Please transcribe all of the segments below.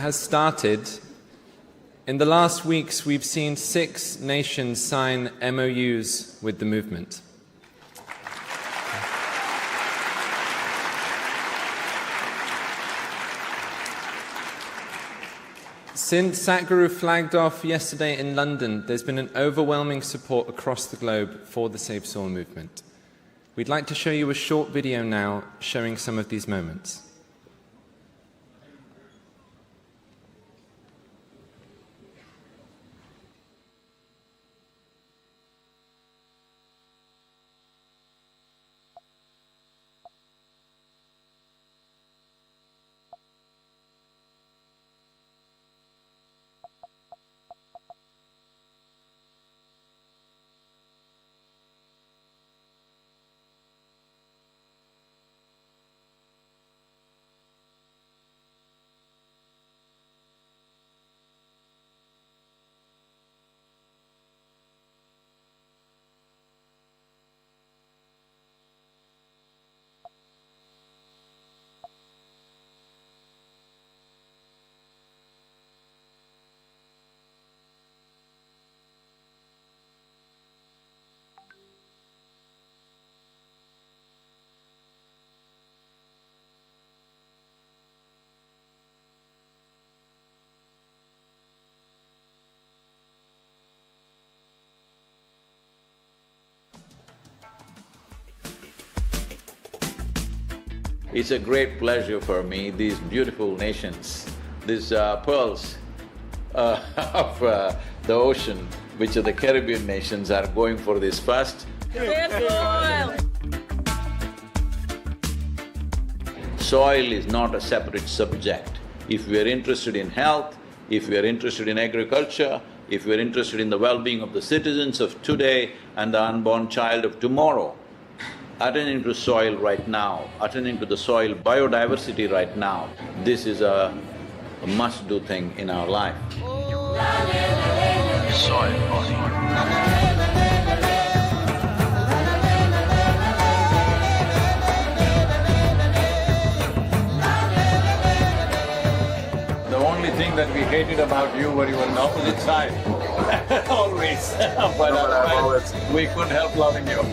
has started. In the last weeks, we've seen 6 nations sign MOUs with the movement. Since Sadhguru flagged off yesterday in London, there's been an overwhelming support across the globe for the Save Soil movement. We'd like to show you a short video now showing some of these moments. It's a great pleasure for me, these beautiful nations, these pearls of the ocean, which are the Caribbean nations, are going for this first. Soil is not a separate subject. If we are interested in health, if we are interested in agriculture, if we are interested in the well-being of the citizens of today and the unborn child of tomorrow, attending to soil right now, attending to the soil biodiversity right now, this is a must-do thing in our life. Soil body. The only thing that we hated about you were you were on the opposite side always, but otherwise we couldn't help loving you.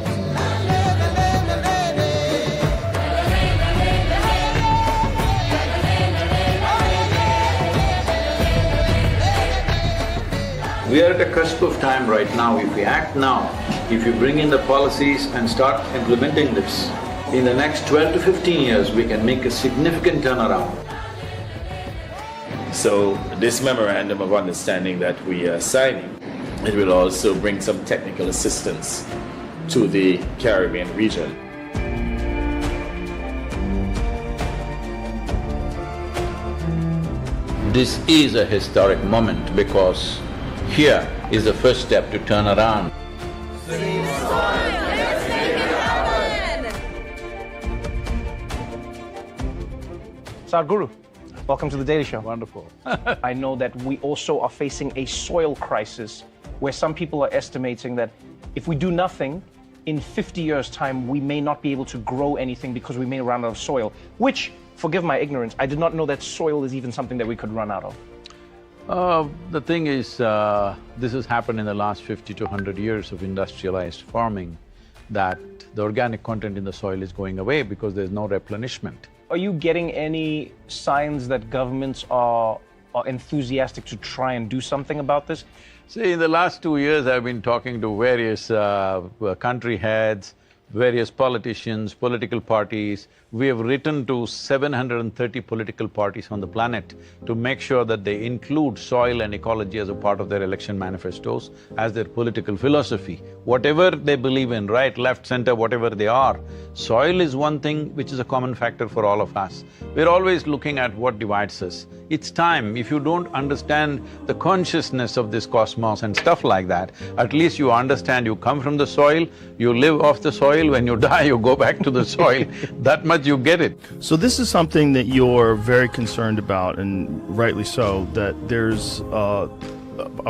We are at a cusp of time right now. If we act now, if you bring in the policies and start implementing this, in the next 12 to 15 years, we can make a significant turnaround. So this memorandum of understanding that we are signing, it will also bring some technical assistance to the Caribbean region. This is a historic moment because here is the first step to turn around. Save soil, let's make it happen! Sadhguru, welcome to the Daily Show. Wonderful. I know that we also are facing a soil crisis where some people are estimating that if we do nothing, in 50 years' time, we may not be able to grow anything because we may run out of soil, which, forgive my ignorance, I did not know that soil is even something that we could run out of. The thing is, this has happened in the last 50 to 100 years of industrialized farming, that the organic content in the soil is going away because there's no replenishment. Are you getting any signs that governments are enthusiastic to try and do something about this? See, in the last 2 years, I've been talking to various country heads, various politicians, political parties. We have written to 730 political parties on the planet to make sure that they include soil and ecology as a part of their election manifestos, as their political philosophy. Whatever they believe in, right, left, center, whatever they are, soil is one thing which is a common factor for all of us. We're always looking at what divides us. It's time, if you don't understand the consciousness of this cosmos and stuff like that, at least you understand you come from the soil, you live off the soil, when you die you go back to the soil, that much you get it. So this is something that you're very concerned about, and rightly so, that there's a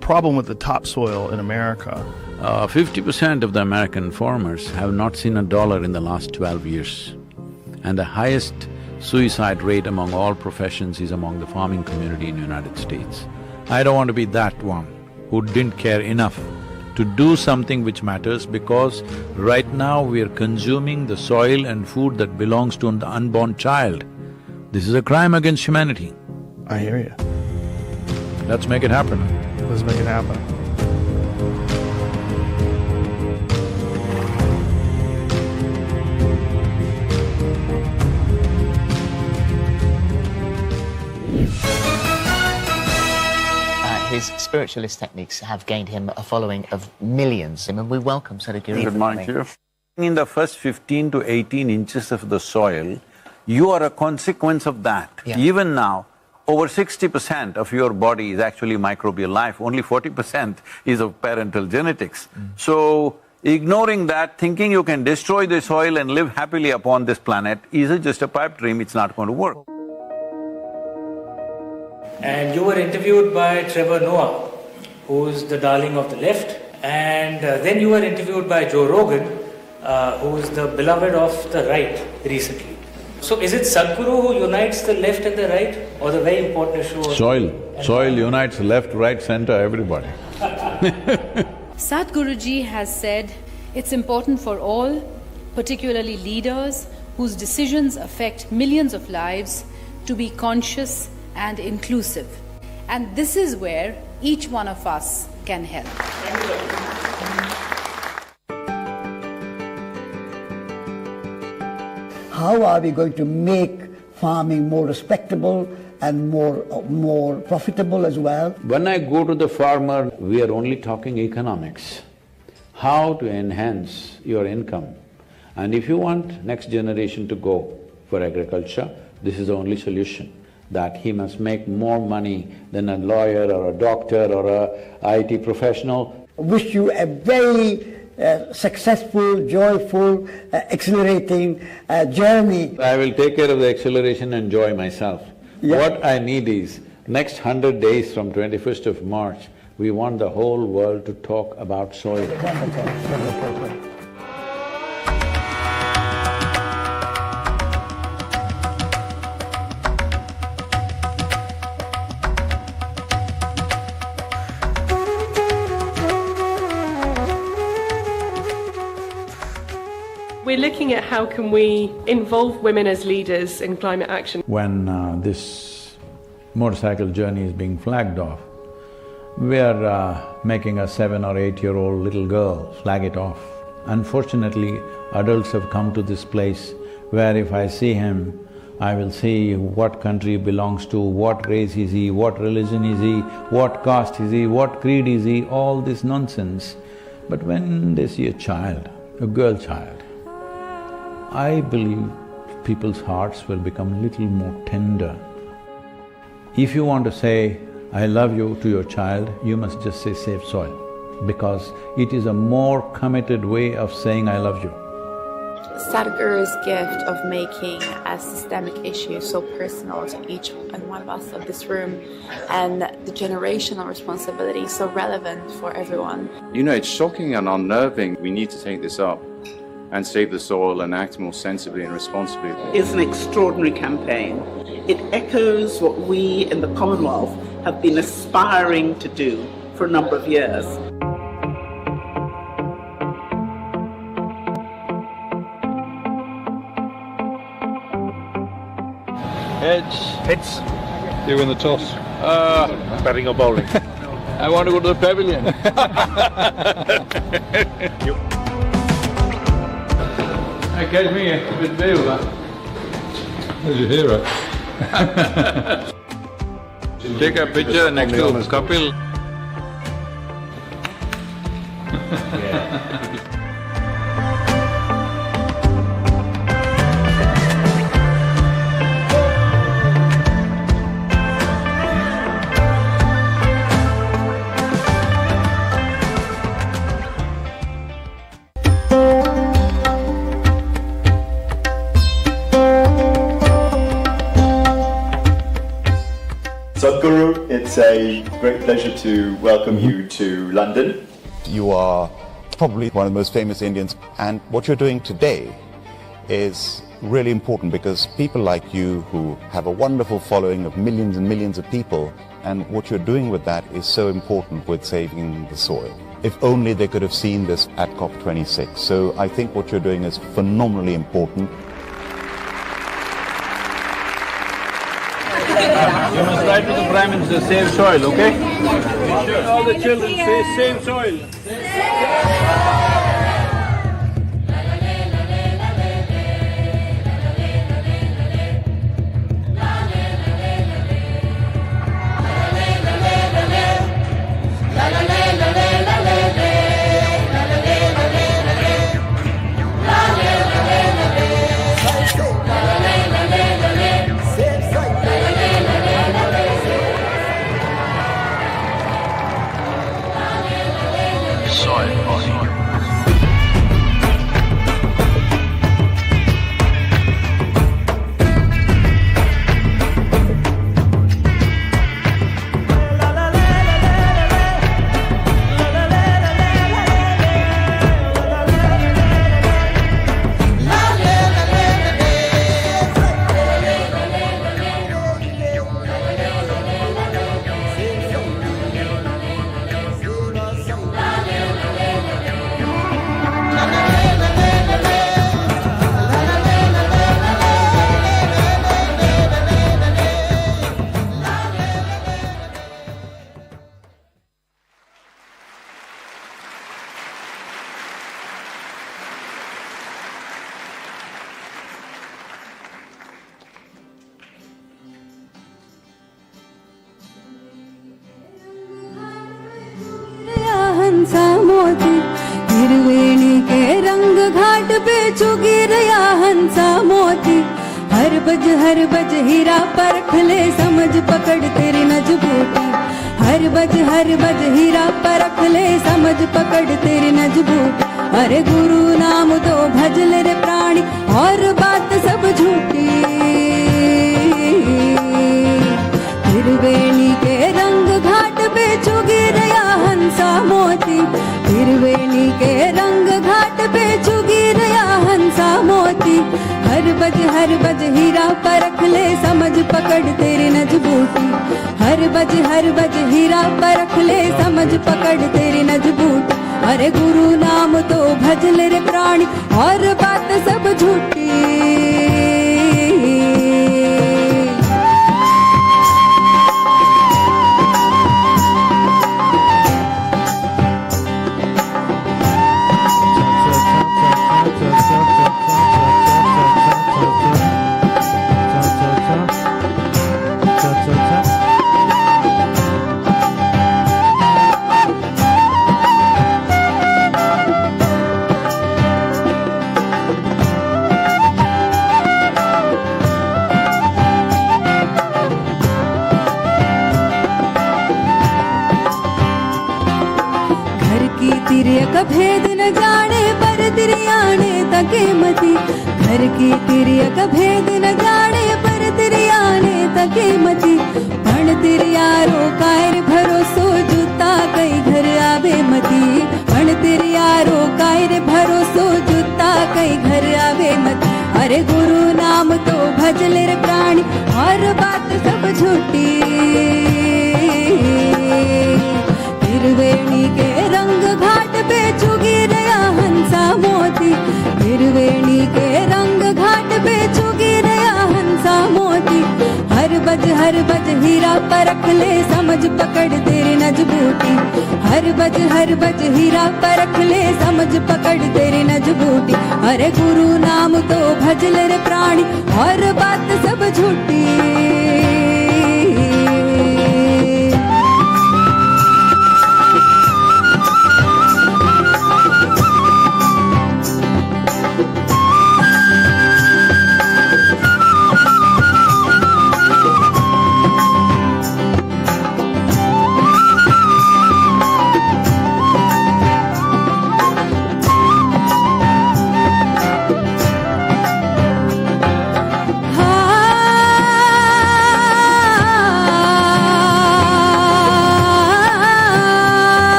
problem with the topsoil in America. 50% of the American farmers have not seen $1 in the last 12 years. And the highest suicide rate among all professions is among the farming community in the United States. I don't want to be that one who didn't care enough to do something which matters, because right now we are consuming the soil and food that belongs to the unborn child. This is a crime against humanity. I hear you. Let's make it happen. Let's make it happen. His spiritualist techniques have gained him a following of millions, and we welcome Sadhguru. Good morning to you. In the first 15 to 18 inches of the soil, you are a consequence of that. Yeah. Even now, over 60% of your body is actually microbial life, only 40% is of parental genetics. So, ignoring that, thinking you can destroy the soil and live happily upon this planet is just a pipe dream, it's not going to work. And you were interviewed by Trevor Noah, who's the darling of the left, and then you were interviewed by Joe Rogan, who's the beloved of the right recently. So is it Sadhguru who unites the left and the right, or the very important issue of… Soil unites left, right, center, everybody. Sadhguruji has said it's important for all, particularly leaders whose decisions affect millions of lives, to be conscious and inclusive. And this is where each one of us can help. How are we going to make farming more respectable and more profitable as well? When I go to the farmer, we are only talking economics. How to enhance your income. And if you want next generation to go for agriculture, this is the only solution. That he must make more money than a lawyer or a doctor or a IT professional. Wish you a very successful, joyful, exhilarating journey. I will take care of the acceleration and joy myself. Yeah. What I need is, next 100 days from 21st of March, we want the whole world to talk about soil. We're looking at how can we involve women as leaders in climate action. When this motorcycle journey is being flagged off, we are making a 7 or 8-year-old little girl flag it off. Unfortunately, adults have come to this place where if I see him, I will see what country he belongs to, what race is he, what religion is he, what caste is he, what creed is he, all this nonsense. But when they see a child, a girl child, I believe people's hearts will become a little more tender. If you want to say, I love you to your child, you must just say save soil, because it is a more committed way of saying I love you. Sadhguru's gift of making a systemic issue so personal to each and one of us of this room, and the generational responsibility so relevant for everyone. You know, it's shocking and unnerving. We need to take this up and save the soil and act more sensibly and responsibly. It's an extraordinary campaign. It echoes what we in the Commonwealth have been aspiring to do for a number of years. Heads. Heads. You win the toss. Batting or bowling? I want to go to the pavilion. Hey, catch me a bit better. There's your hero. Take a picture next to Kapil. Sadhguru, it's a great pleasure to welcome you to London. You are probably one of the most famous Indians, and what you're doing today is really important because people like you who have a wonderful following of millions and millions of people, and what you're doing with that is so important with saving the soil. If only they could have seen this at COP26. So I think what you're doing is phenomenally important. You must write to the Prime Minister, save soil, okay? All the children say save soil. हंसा मोती हिरवेणी के रंग घाट पे चुगी रया हंसा मोती हर बज हीरा परख ले समझ पकड़ तेरी नजबूती हर बज हीरा परख ले समझ पकड़ तेरी नजबूती अरे गुरु नाम तो भजल रे प्राणी और बात सब झूठी हिरवेणी के रंग घाट पे चुगी रया हंसा मोती हिरवेणी के रंग घाट पे चुगी रया हंसा मोती हर बज हीरा परख ले समझ पकड़ तेरी नजबूती हर बज हीरा परख ले समझ पकड़ तेरी नजबूती अरे गुरु नाम तो भजल रे प्राणी और बात सब झूठी का भेद न जाने पर तिरियाने तके मती घर की तिरिया का भेद न जाने पर तिरियाने तके मती पण तिरियारो कायर भरोसो जूता कई घर आवे मती पण तिरियारो कायर भरोसो जूता कई घर आवे मती अरे गुरु नाम तो भजल रे प्राणी और बात सब झूठी हिरवेणी के रंग घाट पे चुगी रया हंसा मोती हिरवेणी के रंग घाट पे चुगी रया हंसा मोती हर बज हीरा परख ले समझ पकड़ तेरी नजबूती हर बज हीरा परख ले समझ पकड़ तेरी नजबूती अरे गुरु नाम तो भजल रे प्राणी और बात सब झूठी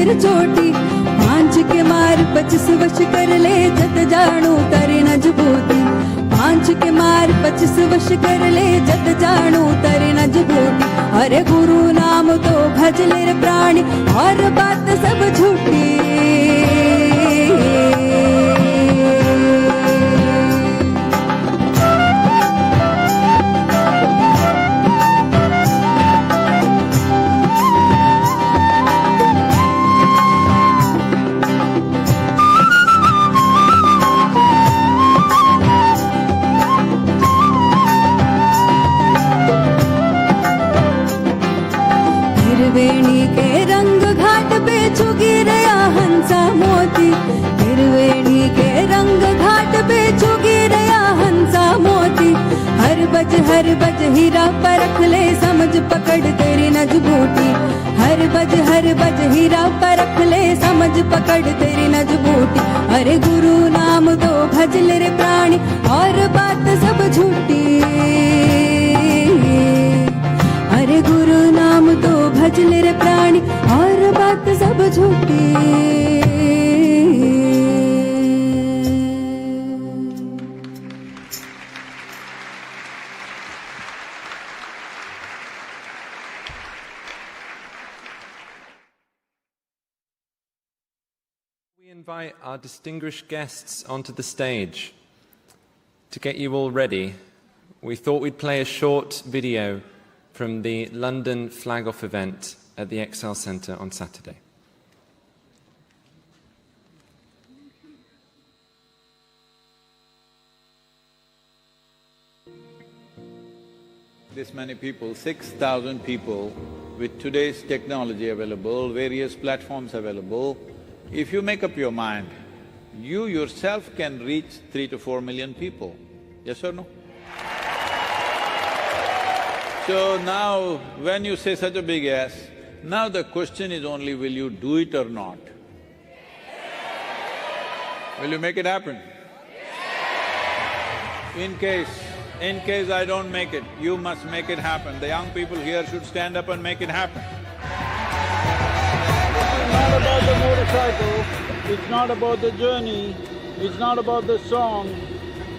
सिर चोटी पांच के मार 25 वर्ष कर ले जत जानू तरी नजबूती पांच के मार 25 वर्ष कर ले जत जानू तरी नजबूती अरे गुरु नाम तो भज ले रे प्राणी और बात सब झूठी त्रिवेणी के रंग घाट पे चुगी रया हंसा मोती त्रिवेणी के रंग घाट पे चुगी रया हंसा मोती हर बज हीरा परख ले समझ पकड़ तेरी नजबूटी हर बज हीरा परख ले समझ पकड़ तेरी नजबूटी अरे गुरु नाम तो भज ले रे प्राणी और बात सब झूठी अरे गुरु नाम तो भज ले रे प्राणी और बात सब झूठी We invite our distinguished guests onto the stage. To get you all ready, we thought we'd play a short video from the London flag-off event at the Excel Centre on Saturday. This many people, 6,000 people, with today's technology available, various platforms available, if you make up your mind, you yourself can reach 3 to 4 million people. Yes or no? So now, when you say such a big yes, now the question is only, will you do it or not? Will you make it happen? In case I don't make it, you must make it happen. The young people here should stand up and make it happen. It's not about the motorcycle, it's not about the journey, it's not about the song,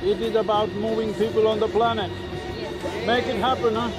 it is about moving people on the planet. Make it happen, huh?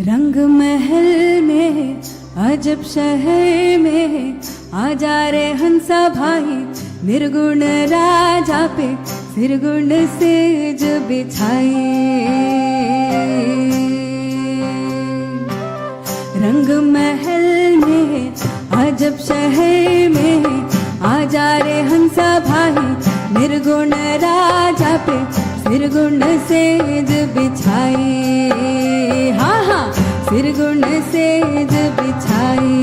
रंग महल में अजब शहर में आ जा रे हंसा भाई निर्गुण राजा पे सिरगुण सेज बिछाई रंग महल में अजब शहर में आ जा रे हंसा भाई निर्गुण राजा पे सिरगुण सेज बिछाई हाँ हाँ सिरगुण सेज बिछाई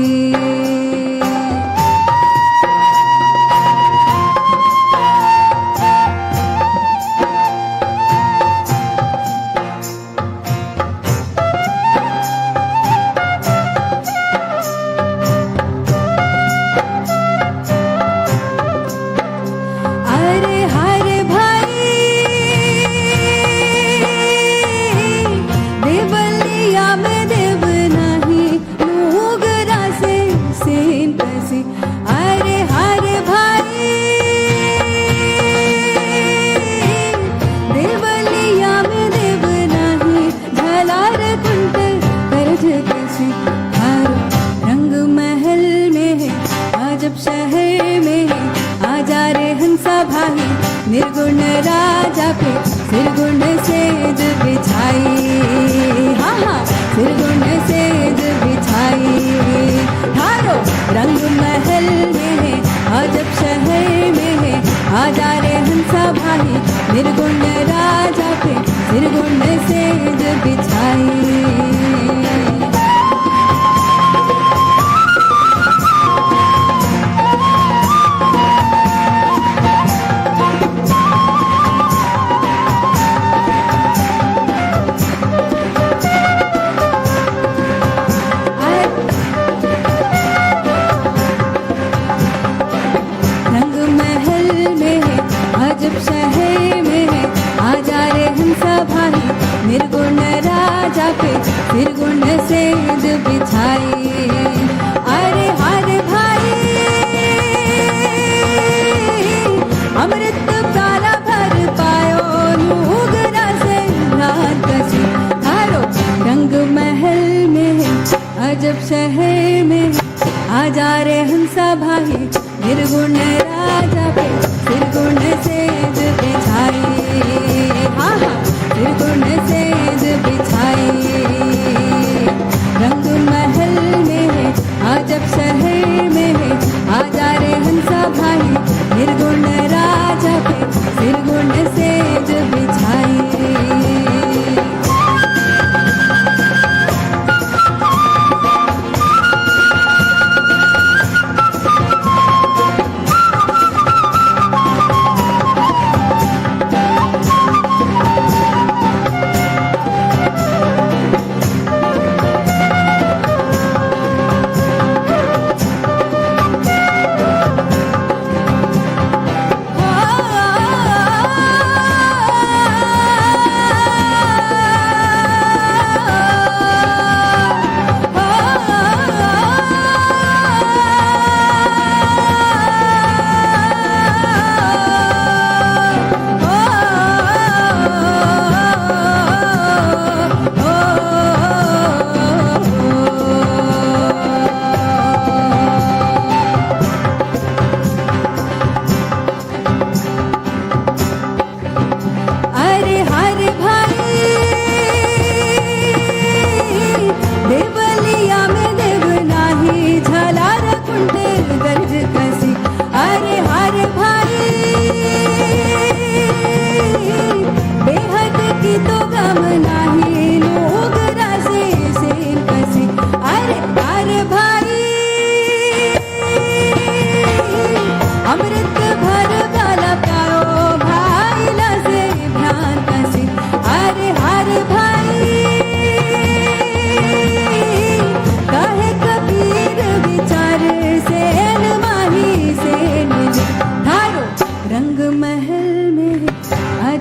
निर्गुण राजा पे सिरगुण सेज बिछाई हाँ हाँ सिरगुण सेज बिछाई हारो रंग महल में है अजब शहर में है आजा रे हंसा भाई निर्गुण राजा पे सिरगुण सेज बिछाई राजा पे फिर गुण सेज बिछाई। अरे हर भाई अमृत प्याला भर पायो नुगरा से रात कसी। हारो रंग महल में अजब शहर में आ जा रे हंसा भाई निर्गुण राजा पे फिर गुण सेज बिछाई। हाँ हाँ फिर गुण सेज बिछाई। रंग महल में है अजब शहर में है आ जा रे हंसा भाई निर्गुण राजा पे फिर गुण सेज बिछाई।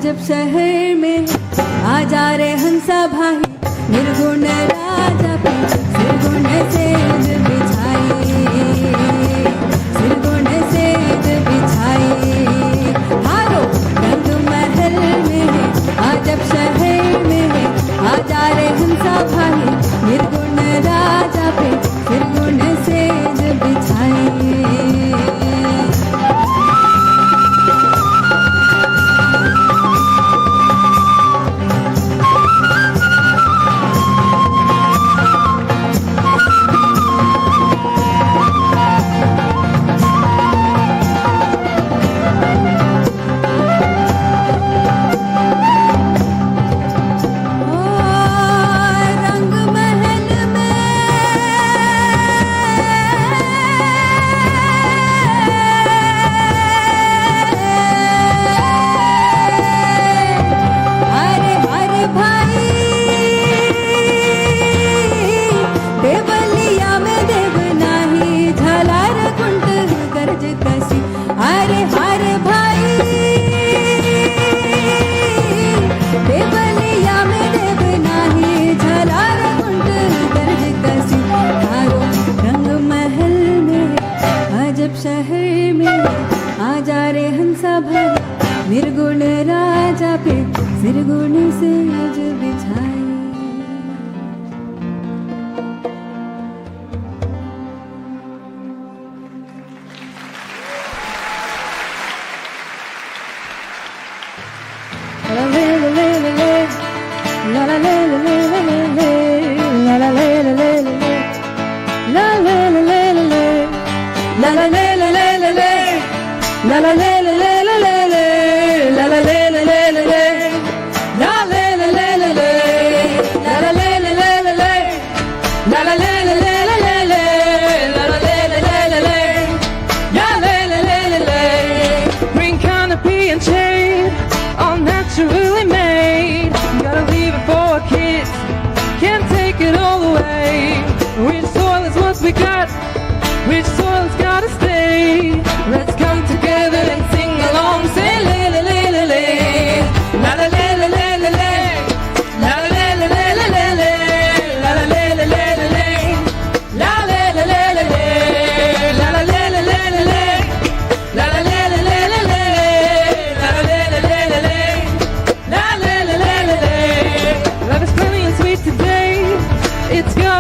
जब शहर में आ जा रे हंसा भाई निर्गुण राजा पे फिर गुण सेज बिछाई। फिर गुण सेज बिछाई। हारो रंग महल में है आ जब शहर में है आ जा रे हंसा भाई निर्गुण राजा पे फिर गुण सेज बिछाई।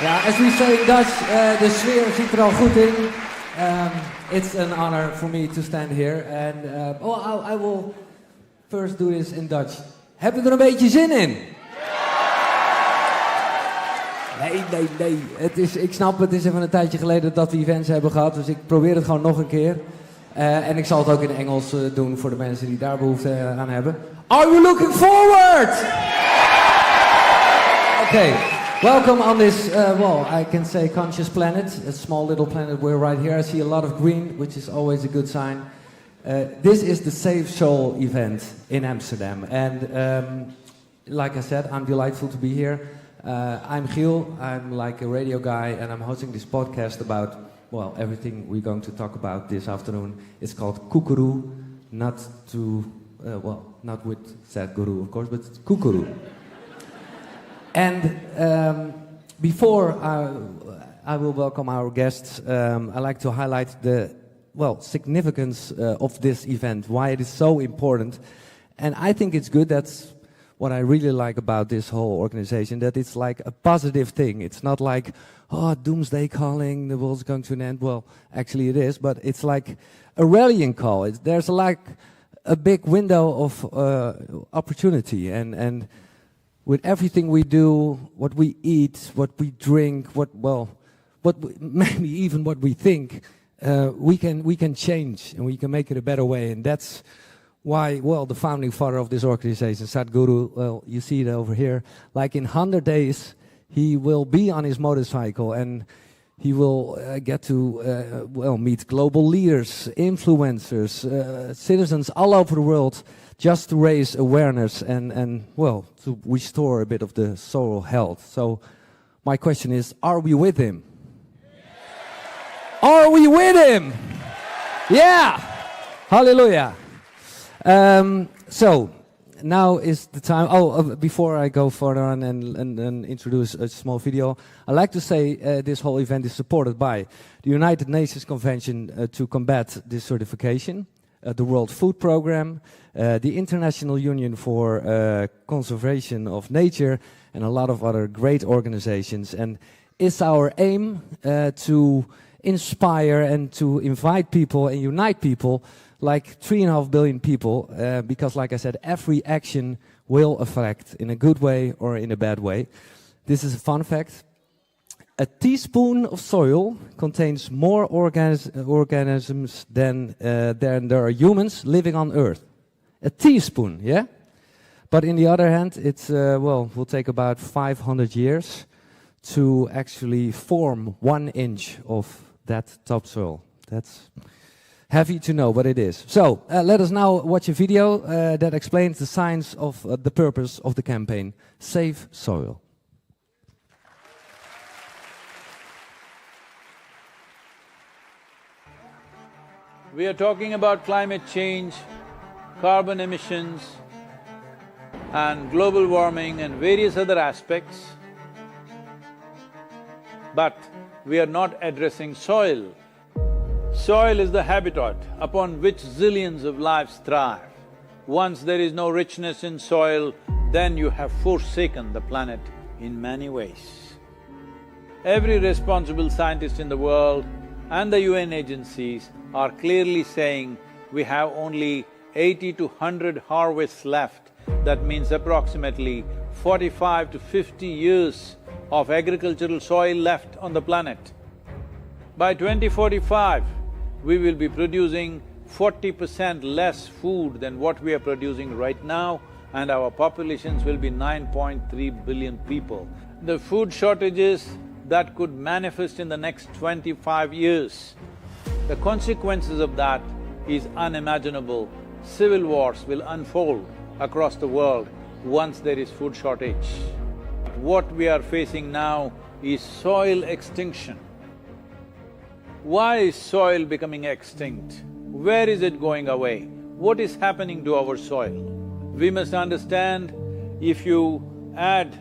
Ja, as we say in Dutch, de sfeer zit er al goed in. It's an honor for me to stand here. And I will first do this in Dutch. Heb je er een beetje zin in? Nee. Ik snap, het is even een tijdje geleden dat we events hebben gehad. Dus ik probeer het gewoon nog een keer. En ik zal het ook in Engels doen voor de mensen die daar behoefte aan hebben. Are you looking forward? Okay. Welcome on this, I can say conscious planet, a small little planet. We're right here. I see a lot of green, which is always a good sign. This is the Save Soul event in Amsterdam. And like I said, I'm delightful to be here. I'm Giel. I'm like a radio guy, and I'm hosting this podcast about, everything we're going to talk about this afternoon. It's called Kukuru, not with Sadhguru, of course, but it's Kukuru. And before I will welcome our guests, I'd like to highlight the significance of this event, why it is so important. And I think it's good, that's what I really like about this whole organization, that it's like a positive thing. It's not like, doomsday calling, the world's going to an end. Well, actually it is, but it's like a rallying call. There's like a big window of opportunity, and with everything we do, what we eat, what we drink, maybe even what we think, we can change and we can make it a better way. And that's why, well, the founding father of this organization, Sadhguru, well, you see it over here, like in 100 days, he will be on his motorcycle and he will get to, well, meet global leaders, influencers, citizens all over the world, just to raise awareness and, well, to restore a bit of the soil health. So my question is, are we with him? Are we with him? Yeah! Hallelujah! So, now is the time. Before I go further on and introduce a small video, I'd like to say this whole event is supported by the United Nations Convention to Combat Desertification, the World Food Programme, the International Union for Conservation of Nature, and a lot of other great organizations. And it's our aim to inspire and to invite people and unite people, like 3.5 billion people, because like I said, every action will affect in a good way or in a bad way. This is a fun fact. A teaspoon of soil contains more organisms than there are humans living on Earth. A teaspoon, yeah? But on the other hand, it's, well, will take about 500 years to actually form 1 inch of that topsoil. That's heavy to know, but it is. So, let us now watch a video that explains the science of the purpose of the campaign, Save Soil. We are talking about climate change, carbon emissions, and global warming and various other aspects, but we are not addressing soil. Soil is the habitat upon which zillions of lives thrive. Once there is no richness in soil, then you have forsaken the planet in many ways. Every responsible scientist in the world and the UN agencies are clearly saying we have only 80 to 100 harvests left. That means approximately 45 to 50 years of agricultural soil left on the planet. By 2045, we will be producing 40% less food than what we are producing right now, and our populations will be 9.3 billion people. The food shortages that could manifest in the next 25 years, the consequences of that is unimaginable. Civil wars will unfold across the world once there is food shortage. What we are facing now is soil extinction. Why is soil becoming extinct? Where is it going away? What is happening to our soil? We must understand, if you add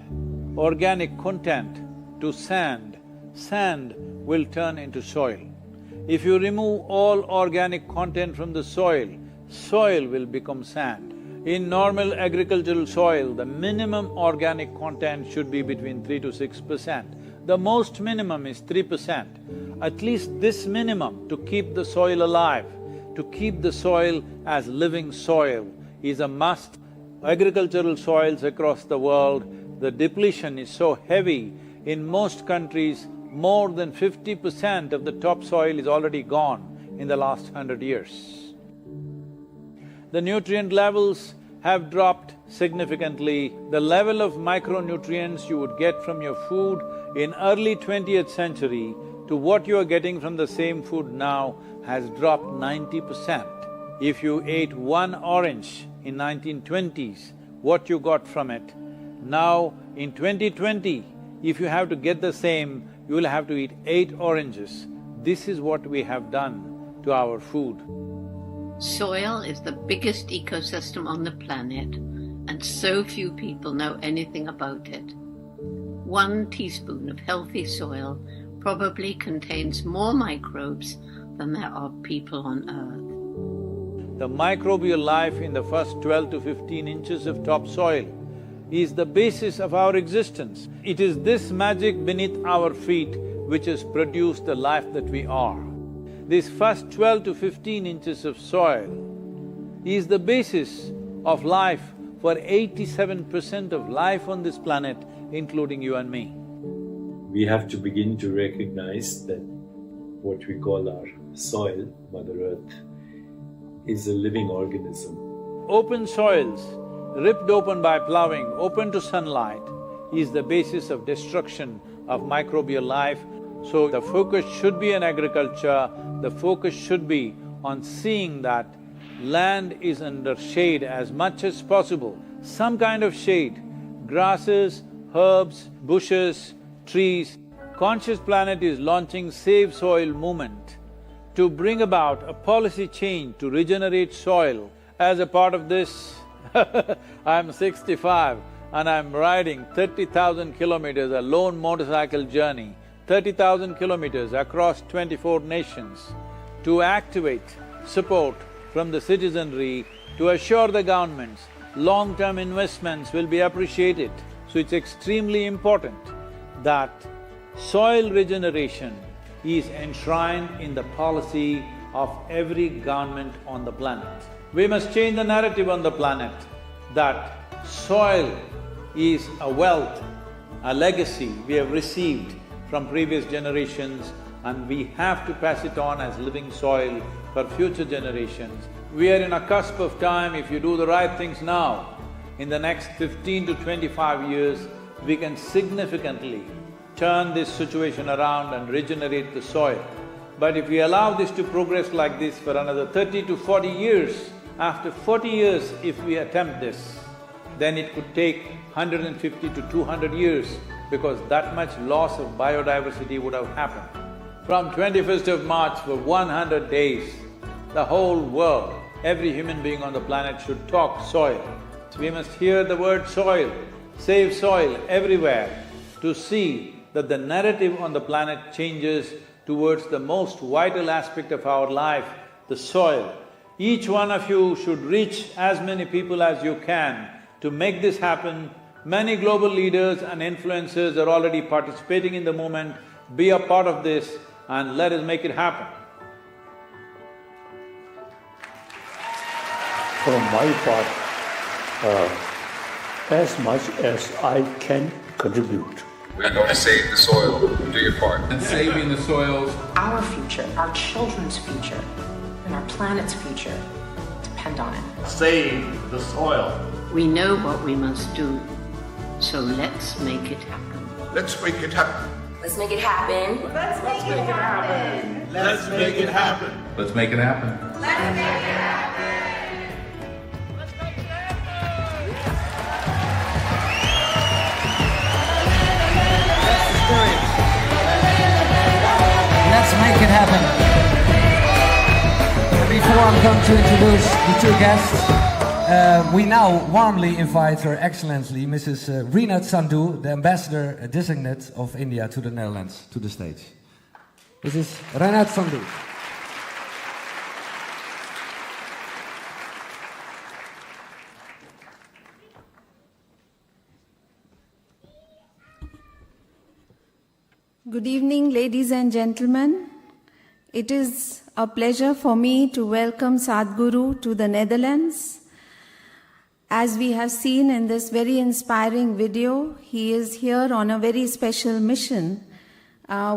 organic content to sand, sand will turn into soil. If you remove all organic content from the soil, soil will become sand. In normal agricultural soil, the minimum organic content should be between 3 to 6%. The most minimum is 3%. At least this minimum to keep the soil alive, to keep the soil as living soil is a must. Agricultural soils across the world, the depletion is so heavy. In most countries, more than 50% of the topsoil is already gone in the last 100 years. The nutrient levels have dropped significantly. The level of micronutrients you would get from your food in early 20th century to what you are getting from the same food now has dropped 90%. If you ate 1 orange in 1920s, what you got from it, now in 2020, if you have to get the same, you will have to eat 8 oranges. This is what we have done to our food. Soil is the biggest ecosystem on the planet, and so few people know anything about it. 1 teaspoon of healthy soil probably contains more microbes than there are people on Earth. The microbial life in the first 12 to 15 inches of topsoil is the basis of our existence. It is this magic beneath our feet which has produced the life that we are. This first 12 to 15 inches of soil is the basis of life for 87% of life on this planet, including you and me. we have to begin to recognize that what we call our soil, Mother Earth, is a living organism. Open soils, ripped open by ploughing, open to sunlight, is the basis of destruction of microbial life. So the focus should be on agriculture, the focus should be on seeing that land is under shade as much as possible, some kind of shade, grasses, herbs, bushes, trees. Conscious Planet is launching Save Soil movement to bring about a policy change to regenerate soil. As a part of this, I'm 65 and I'm riding 30,000 kilometers, a lone motorcycle journey, 30,000 kilometers across 24 nations to activate support from the citizenry to assure the governments long-term investments will be appreciated. So it's extremely important that soil regeneration is enshrined in the policy of every government on the planet. We must change the narrative on the planet that soil is a wealth, a legacy we have received from previous generations, and we have to pass it on as living soil for future generations. We are in a cusp of time. If you do the right things now, in the next 15 to 25 years, we can significantly turn this situation around and regenerate the soil. But if we allow this to progress like this for another 30 to 40 years, after 40 years if we attempt this, then it could take 150 to 200 years because that much loss of biodiversity would have happened. From 21st of March for 100 days, the whole world, every human being on the planet should talk soil. So we must hear the word soil, save soil everywhere to see that the narrative on the planet changes towards the most vital aspect of our life, the soil. Each one of you should reach as many people as you can to make this happen. Many global leaders and influencers are already participating in the movement. Be a part of this and let us make it happen. For my part, as much as I can contribute. We're going to save the soil. Do your part. And saving the soils. Our future, our children's future, and our planet's future depend on it. Save the soil. We know what we must do, so let's make it happen. Let's make it happen. Let's make it happen. Let's make it happen. Let's make it happen. Let's make it happen. Let's make it happen. Let's make it happen. Before I'm going to introduce the two guests, we now warmly invite Her Excellency Mrs. Renat Sandhu, the Ambassador Designate of India to the Netherlands, to the stage. Mrs. Renat Sandhu. Good evening, ladies and gentlemen. It is a pleasure for me to welcome Sadhguru to the Netherlands. As we have seen in this very inspiring video, he is here on a very special mission,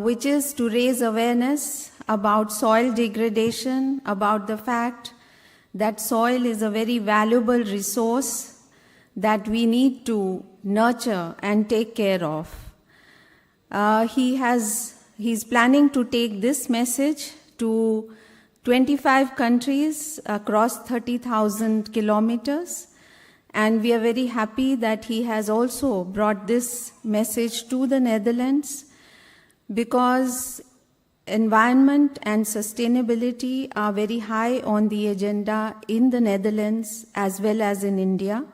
which is to raise awareness about soil degradation, about the fact that soil is a very valuable resource that we need to nurture and take care of. He's planning to take this message to 25 countries across 30,000 kilometers, and we are very happy that he has also brought this message to the Netherlands because environment and sustainability are very high on the agenda in the Netherlands as well as in India.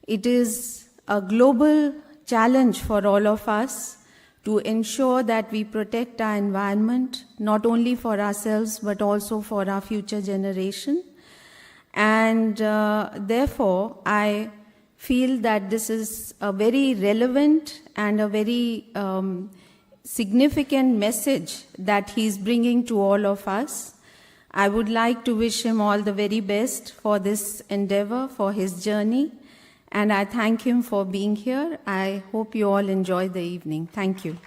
It is a global challenge for all of us to ensure that we protect our environment, not only for ourselves, but also for our future generation. And therefore, I feel that this is a very relevant and a very significant message that he's bringing to all of us. I would like to wish him all the very best for this endeavor, for his journey. And I thank him for being here. I hope you all enjoy the evening. Thank you.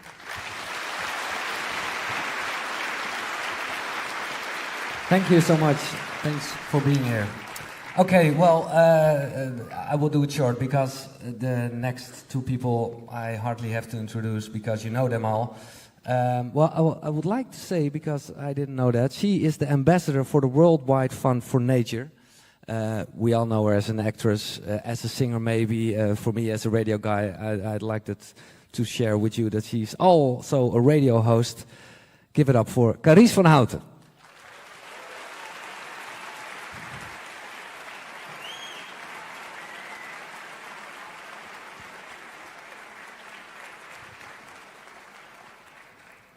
Thank you so much. Thanks for being here. Okay, well, I will do it short because the next two people I hardly have to introduce because you know them all. Well, I would like to say, because I didn't know that, she is the ambassador for the Worldwide Fund for Nature. We all know her as an actress, as a singer maybe. For me as a radio guy, I'd like to share with you that she's also a radio host. Give it up for Carice van Houten.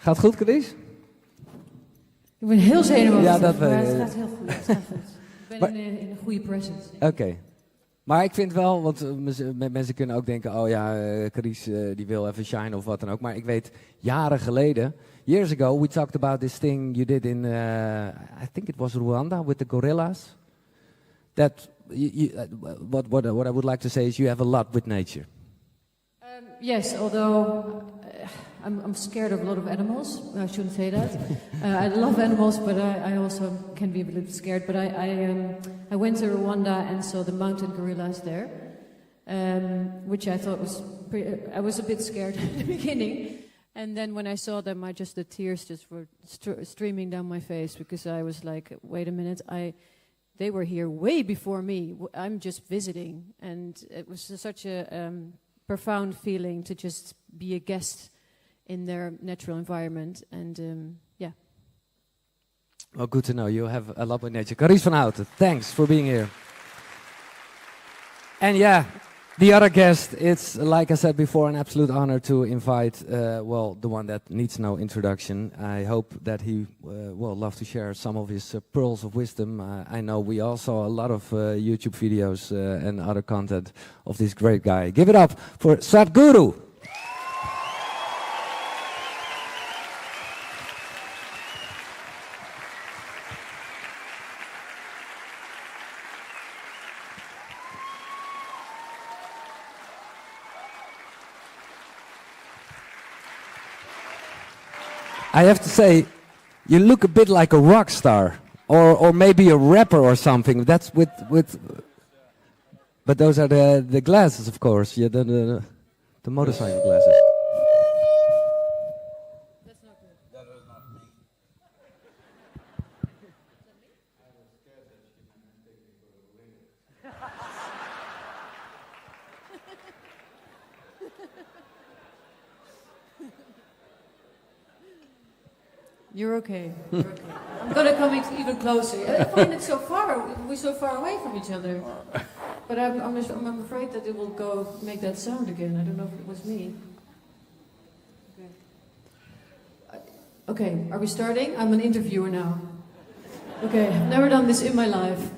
Gaat goed, Carice? Ik ben heel zenuwachtig, ja, dat maar weet het gaat heel goed. Het gaat goed. Ik ben in een goede presence. Oké. Maar ik vind wel, want mensen kunnen ook denken, oh ja, Carice die wil even shine of wat dan ook. Maar ik weet, jaren geleden, years ago, we talked about this thing you did in, I think it was Rwanda, with the gorillas. That, what I would like to say is you have a lot with nature. Yes, although I'm scared of a lot of animals. I shouldn't say that. I love animals, but I also can be a little scared. But I went to Rwanda and saw the mountain gorillas there, which I thought was I was a bit scared at the beginning. And then when I saw them, the tears just were streaming down my face because I was like, wait a minute, they were here way before me. I'm just visiting, and it was such a profound feeling to just be a guest in their natural environment, and yeah. Well, good to know you have a lot with nature. Carice van Houten, thanks for being here. And yeah, the other guest, it's, like I said before, an absolute honor to invite, well, the one that needs no introduction. I hope that he will love to share some of his pearls of wisdom. I know we all saw a lot of YouTube videos and other content of this great guy. Give it up for Sadhguru. I have to say, you look a bit like a rock star, or maybe a rapper or something. That's with but those are the glasses, of course. Yeah, the motorcycle glasses. That's not good. That was not me. I was scared that she might mistake me for a waiter. You're okay. You're okay. I'm gonna come even closer. I find it so far. We're so far away from each other. But I'm afraid that it will make that sound again. I don't know if it was me. Okay, are we starting? I'm an interviewer now. Okay, I've never done this in my life.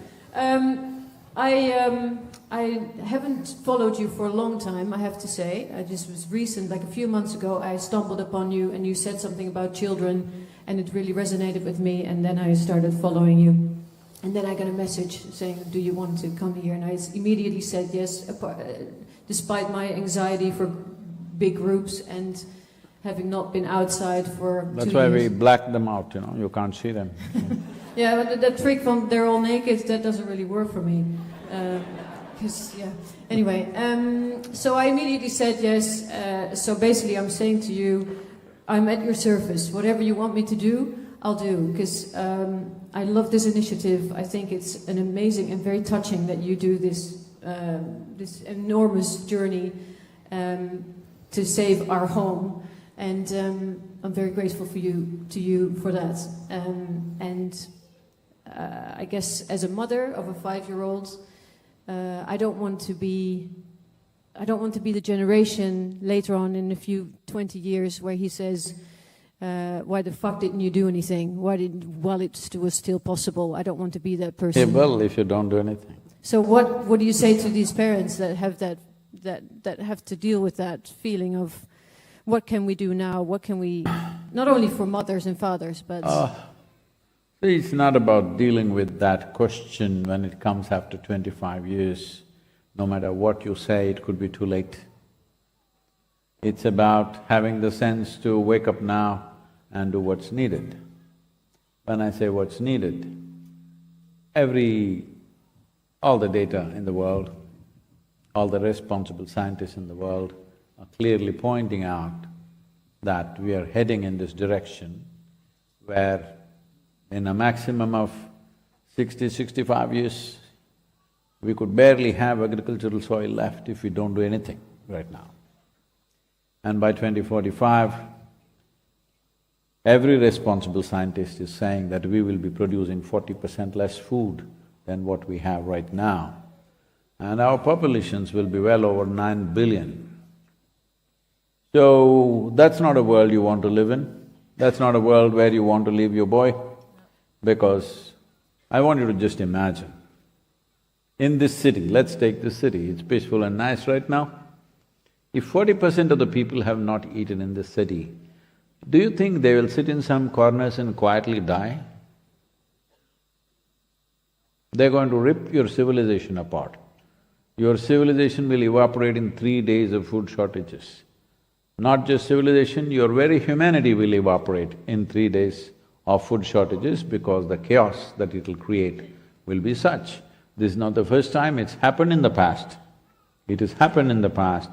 I haven't followed you for a long time, I have to say. I just was recent, like a few months ago, I stumbled upon you and you said something about children and it really resonated with me, and then I started following you. And then I got a message saying, do you want to come here? And I immediately said yes, despite my anxiety for big groups and having not been outside for 2 years. That's why we blacked them out, you can't see them. Yeah, but that trick from they're all naked, that doesn't really work for me. Yeah. Anyway, so I immediately said yes. So basically I'm saying to you, I'm at your service. Whatever you want me to do, I'll do. Because I love this initiative. I think it's an amazing and very touching that you do this enormous journey to save our home. And I'm very grateful to you for that. I guess as a mother of a 5-year-old, I don't want to be the generation later on in a few 20 years where he says, why the fuck didn't you do anything? While it was still possible? I don't want to be that person. Hey, well, if you don't do anything. So what do you say to these parents that have that have to deal with that feeling of what can we do now? What can we, not only for mothers and fathers, but see, it's not about dealing with that question when it comes after 25 years. No matter what you say, it could be too late. It's about having the sense to wake up now and do what's needed. When I say what's needed, all the data in the world, all the responsible scientists in the world are clearly pointing out that we are heading in this direction where in a maximum of 60–65 years, we could barely have agricultural soil left if we don't do anything right now. And by 2045, every responsible scientist is saying that we will be producing 40% less food than what we have right now. And our populations will be well over 9 billion. So, that's not a world you want to live in. That's not a world where you want to leave your boy. Because I want you to just imagine, in this city, let's take this city, it's peaceful and nice right now. If 40% of the people have not eaten in this city, do you think they will sit in some corners and quietly die? They're going to rip your civilization apart. Your civilization will evaporate in 3 days of food shortages. Not just civilization, your very humanity will evaporate in 3 days of food shortages because the chaos that it'll create will be such. This is not the first time, it's happened in the past. It has happened in the past.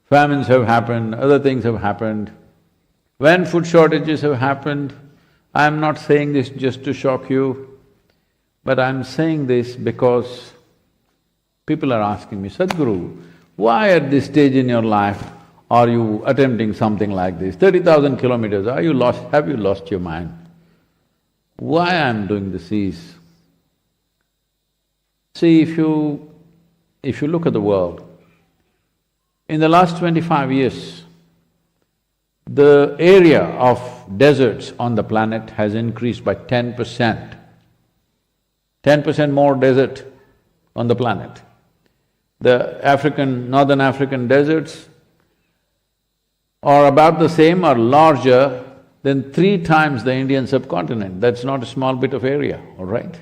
Famines have happened, other things have happened. When food shortages have happened, I'm not saying this just to shock you, but I'm saying this because people are asking me, Sadhguru, why at this stage in your life are you attempting something like this? 30,000 kilometers, have you lost your mind? Why I'm doing this is, see, if you look at the world, in the last 25 years, the area of deserts on the planet has increased by 10%. 10% more desert on the planet. The northern African deserts are about the same or larger than 3 times the Indian subcontinent. That's not a small bit of area, all right?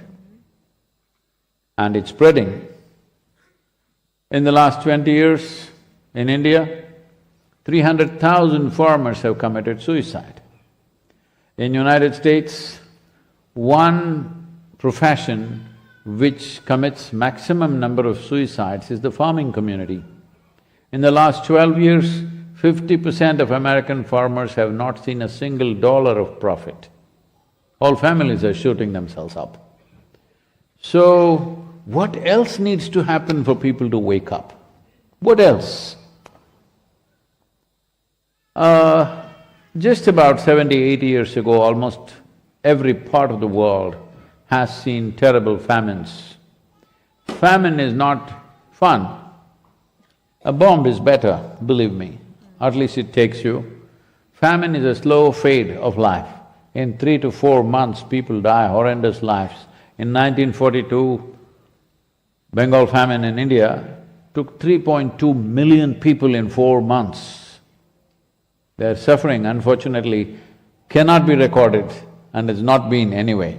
And it's spreading. In the last 20 years, in India, 300,000 farmers have committed suicide. In United States, one profession which commits maximum number of suicides is the farming community. In the last 12 years, 50% of American farmers have not seen a single dollar of profit. Whole families are shooting themselves up. So, what else needs to happen for people to wake up? What else? Just about 70–80 years ago, almost every part of the world has seen terrible famines. Famine is not fun. A bomb is better, believe me. At least it takes you. Famine is a slow fade of life. In 3 to 4 months, people die horrendous lives. In 1942, Bengal famine in India took 3.2 million people in 4 months. Their suffering, unfortunately, cannot be recorded and has not been anyway.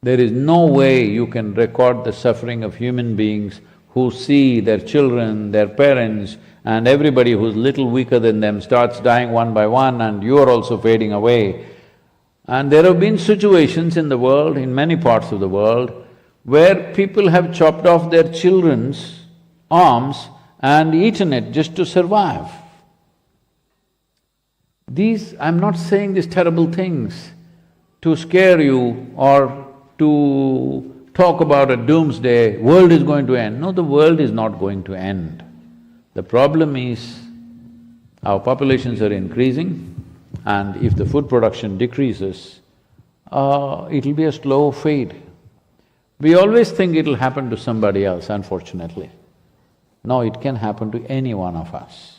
There is no way you can record the suffering of human beings who see their children, their parents, and everybody who's little weaker than them starts dying one by one and you are also fading away. And there have been situations in the world, in many parts of the world, where people have chopped off their children's arms and eaten it just to survive. I'm not saying these terrible things to scare you or to talk about a doomsday, world is going to end. No, the world is not going to end. The problem is, our populations are increasing and if the food production decreases, it'll be a slow fade. We always think it'll happen to somebody else, unfortunately. No, it can happen to any one of us.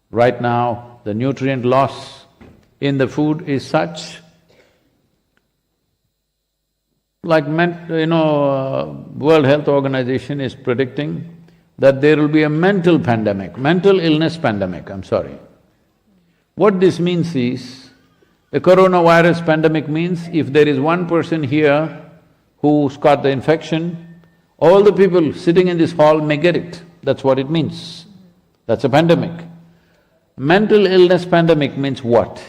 Right now, the nutrient loss in the food is such, like World Health Organization is predicting that there will be a mental illness pandemic, I'm sorry. What this means is, the coronavirus pandemic means if there is one person here who's got the infection, all the people sitting in this hall may get it. That's what it means. That's a pandemic. Mental illness pandemic means what?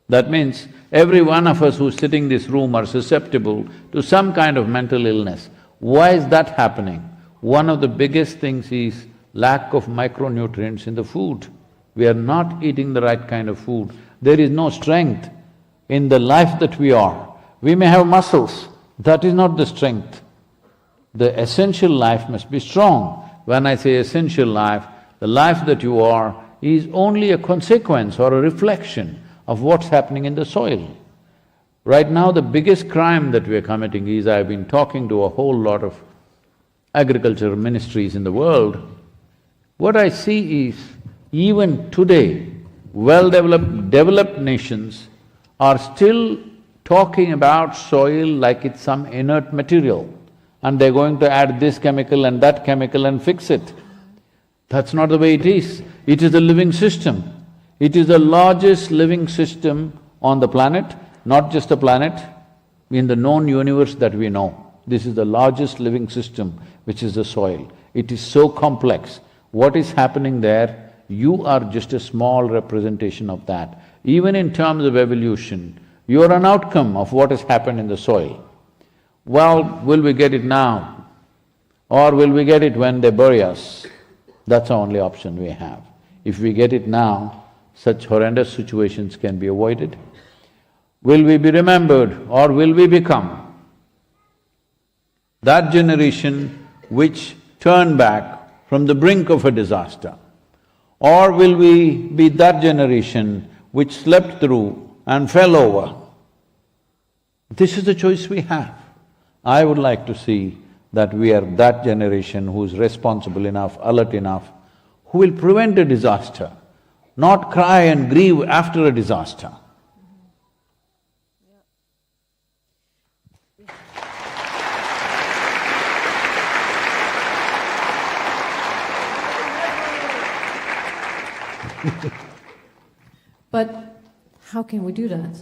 That means every one of us who's sitting in this room are susceptible to some kind of mental illness. Why is that happening? One of the biggest things is lack of micronutrients in the food. We are not eating the right kind of food. There is no strength in the life that we are. We may have muscles, that is not the strength. The essential life must be strong. When I say essential life, the life that you are is only a consequence or a reflection of what's happening in the soil. Right now, the biggest crime that we're committing is, I've been talking to a whole lot of agriculture ministries in the world. What I see is, even today, developed nations are still talking about soil like it's some inert material, and they're going to add this chemical and that chemical and fix it. That's not the way it is. It is a living system. It is the largest living system on the planet, not just the planet, in the known universe that we know. This is the largest living system, which is the soil. It is so complex. What is happening there, you are just a small representation of that. Even in terms of evolution, you are an outcome of what has happened in the soil. Well, will we get it now? Or will we get it when they bury us? That's the only option we have. If we get it now, such horrendous situations can be avoided. Will we be remembered or will we become that generation which turned back from the brink of a disaster? Or will we be that generation which slept through and fell over? This is the choice we have. I would like to see that we are that generation who is responsible enough, alert enough, who will prevent a disaster, not cry and grieve after a disaster. But how can we do that?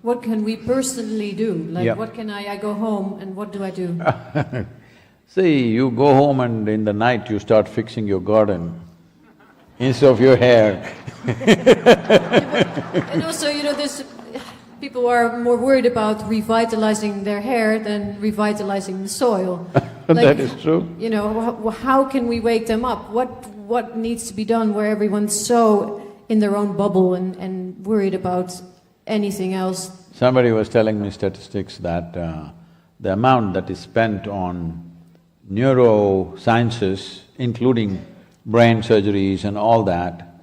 What can we personally do? Like, what can I go home and what do I do? See, you go home and in the night you start fixing your garden instead of your hair. And also, there's… people are more worried about revitalizing their hair than revitalizing the soil. That is true. How can we wake them up? What needs to be done where everyone's so in their own bubble and worried about anything else? Somebody was telling me statistics that the amount that is spent on neurosciences, including brain surgeries and all that,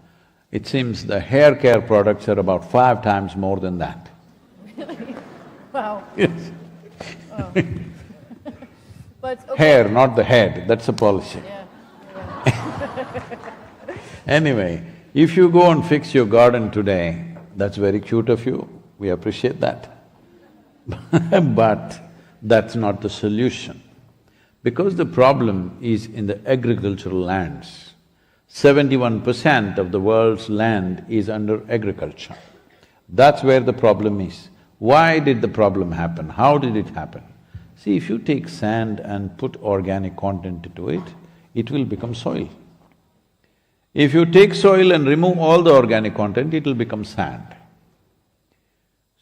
it seems the hair care products are about 5 times more than that. Really? Wow. Yes. Oh. But okay. Hair, not the head, that's a policy. Yeah. Anyway, if you go and fix your garden today, that's very cute of you, we appreciate that. But that's not the solution. Because the problem is in the agricultural lands. 71% of the world's land is under agriculture. That's where the problem is. Why did the problem happen? How did it happen? See, if you take sand and put organic content into it, it will become soil. If you take soil and remove all the organic content, it will become sand.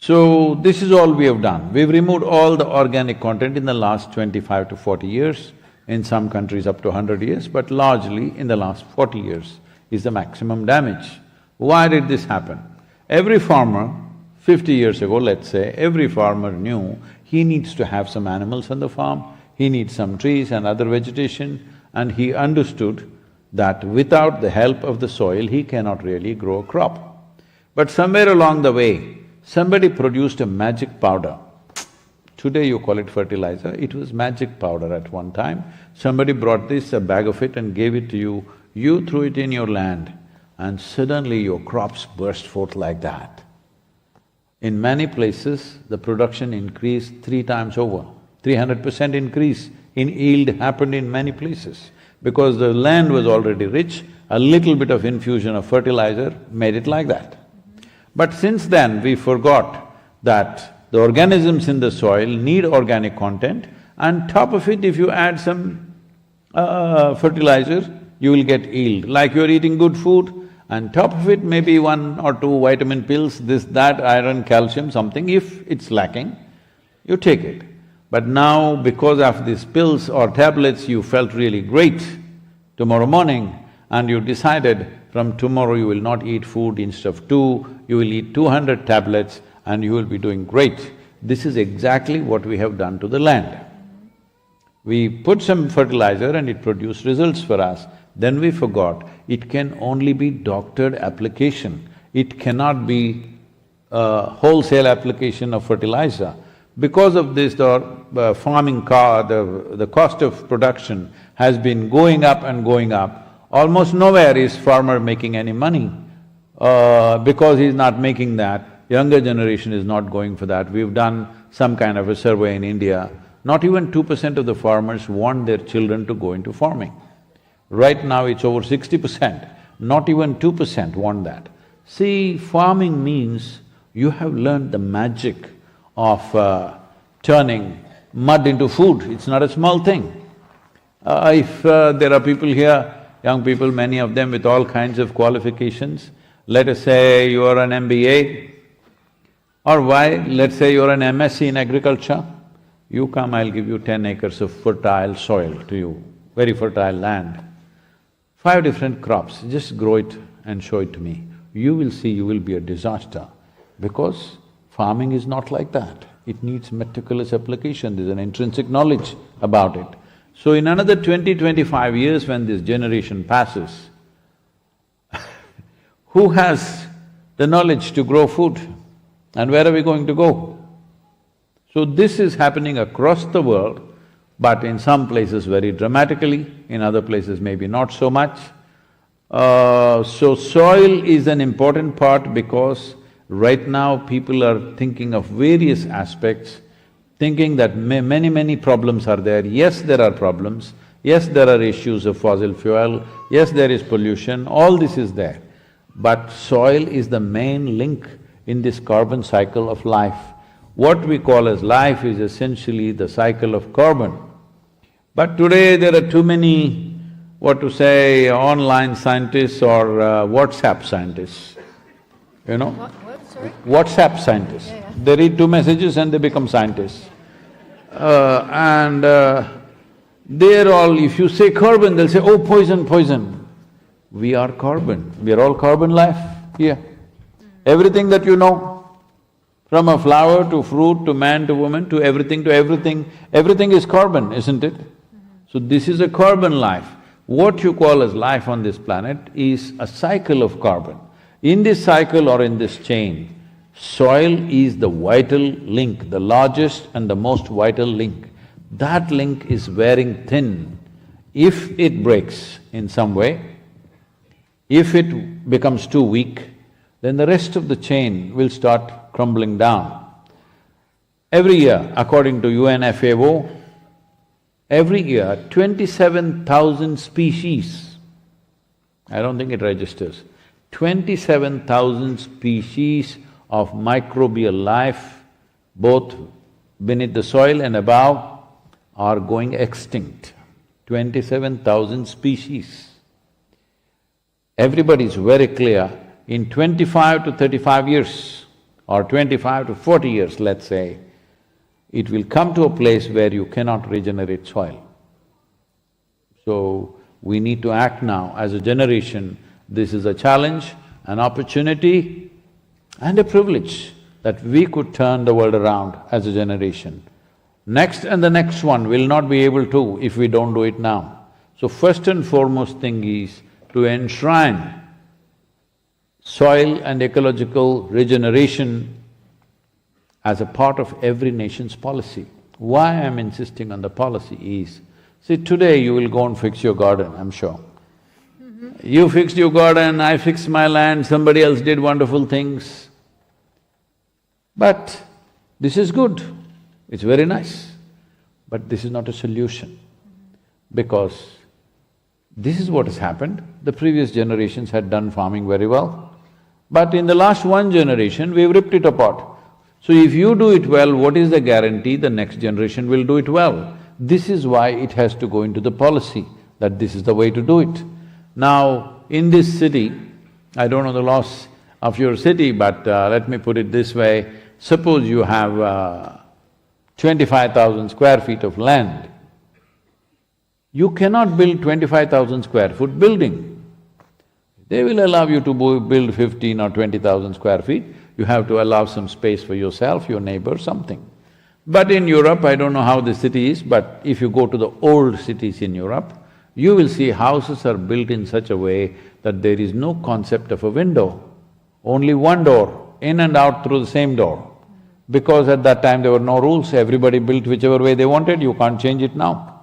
So, this is all we have done. We've removed all the organic content in the last 25 to 40 years, in some countries up to 100 years, but largely in the last 40 years is the maximum damage. Why did this happen? Every farmer, 50 years ago, let's say, every farmer knew he needs to have some animals on the farm, he needs some trees and other vegetation, and he understood that without the help of the soil, he cannot really grow a crop. But somewhere along the way, somebody produced a magic powder. Today you call it fertilizer, it was magic powder at one time. Somebody brought this, a bag of it, and gave it to you. You threw it in your land, and suddenly your crops burst forth like that. In many places, the production increased 3 times over. 300% increase in yield happened in many places. Because the land was already rich, a little bit of infusion of fertilizer made it like that. But since then, we forgot that the organisms in the soil need organic content, and top of it, if you add some fertilizer, you will get yield. Like you're eating good food and top of it maybe 1 or 2 vitamin pills, this, that, iron, calcium, something. If it's lacking, you take it. But now, because of these pills or tablets, you felt really great tomorrow morning, and you decided from tomorrow you will not eat food. Instead of 2, you will eat 200 tablets and you will be doing great. This is exactly what we have done to the land. We put some fertilizer and it produced results for us. Then we forgot, it can only be doctored application. It cannot be wholesale application of fertilizer. Because of this, the farming the cost of production has been going up and going up. Almost nowhere is farmer making any money. Because he's not making that, younger generation is not going for that. We've done some kind of a survey in India. Not even 2% of the farmers want their children to go into farming. Right now it's over 60%, not even 2% want that. See, farming means you have learned the magic of turning mud into food. It's not a small thing. If there are people here, young people, many of them with all kinds of qualifications, let us say you are an MBA, or let's say you're an MSc in agriculture, you come, I'll give you 10 acres of fertile soil to you, very fertile land. 5 different crops, just grow it and show it to me. You will see you will be a disaster, because farming is not like that. It needs meticulous application, there's an intrinsic knowledge about it. So in another 20-25 years when this generation passes, who has the knowledge to grow food? And where are we going to go? So this is happening across the world, but in some places very dramatically, in other places maybe not so much. So soil is an important part because right now people are thinking of various aspects, thinking that many problems are there. Yes, there are problems. Yes, there are issues of fossil fuel. Yes, there is pollution, all this is there. But soil is the main link in this carbon cycle of life. What we call as life is essentially the cycle of carbon. But today there are too many, online scientists or WhatsApp scientists, you know? What, sorry? WhatsApp scientists. Yeah. They read 2 messages and they become scientists. They're all… if you say carbon, they'll say, oh, poison, poison. We are carbon, we are all carbon life here. Everything that you know, from a flower to fruit to man to woman to everything, everything is carbon, isn't it? So this is a carbon life. What you call as life on this planet is a cycle of carbon. In this cycle or in this chain, soil is the vital link, the largest and the most vital link. That link is wearing thin. If it breaks in some way, if it becomes too weak, then the rest of the chain will start crumbling down. Every year, according to UNFAO, every year 27,000 species, I don't think it registers, 27,000 species of microbial life, both beneath the soil and above, are going extinct. 27,000 species. Everybody is very clear, in 25 to 35 years or 25 to 40 years, let's say, it will come to a place where you cannot regenerate soil. So, we need to act now as a generation. This is a challenge, an opportunity and a privilege that we could turn the world around as a generation. Next and the next one will not be able to if we don't do it now. So first and foremost thing is to enshrine soil and ecological regeneration as a part of every nation's policy. Why I'm insisting on the policy is, see, today you will go and fix your garden, I'm sure. You fixed your garden, I fixed my land, somebody else did wonderful things. But this is good, it's very nice, but this is not a solution. Because this is what has happened, the previous generations had done farming very well. But in the last one generation, we've ripped it apart. So if you do it well, what is the guarantee the next generation will do it well? This is why it has to go into the policy, that this is the way to do it. Now, in this city, I don't know the laws of your city, but let me put it this way. Suppose you have 25,000 square feet of land. You cannot build 25,000 square foot building. They will allow you to build 15 or 20,000 square feet. You have to allow some space for yourself, your neighbor, something. But in Europe, I don't know how the city is, but if you go to the old cities in Europe, you will see houses are built in such a way that there is no concept of a window, only one door, in and out through the same door. Because at that time there were no rules, everybody built whichever way they wanted, you can't change it now.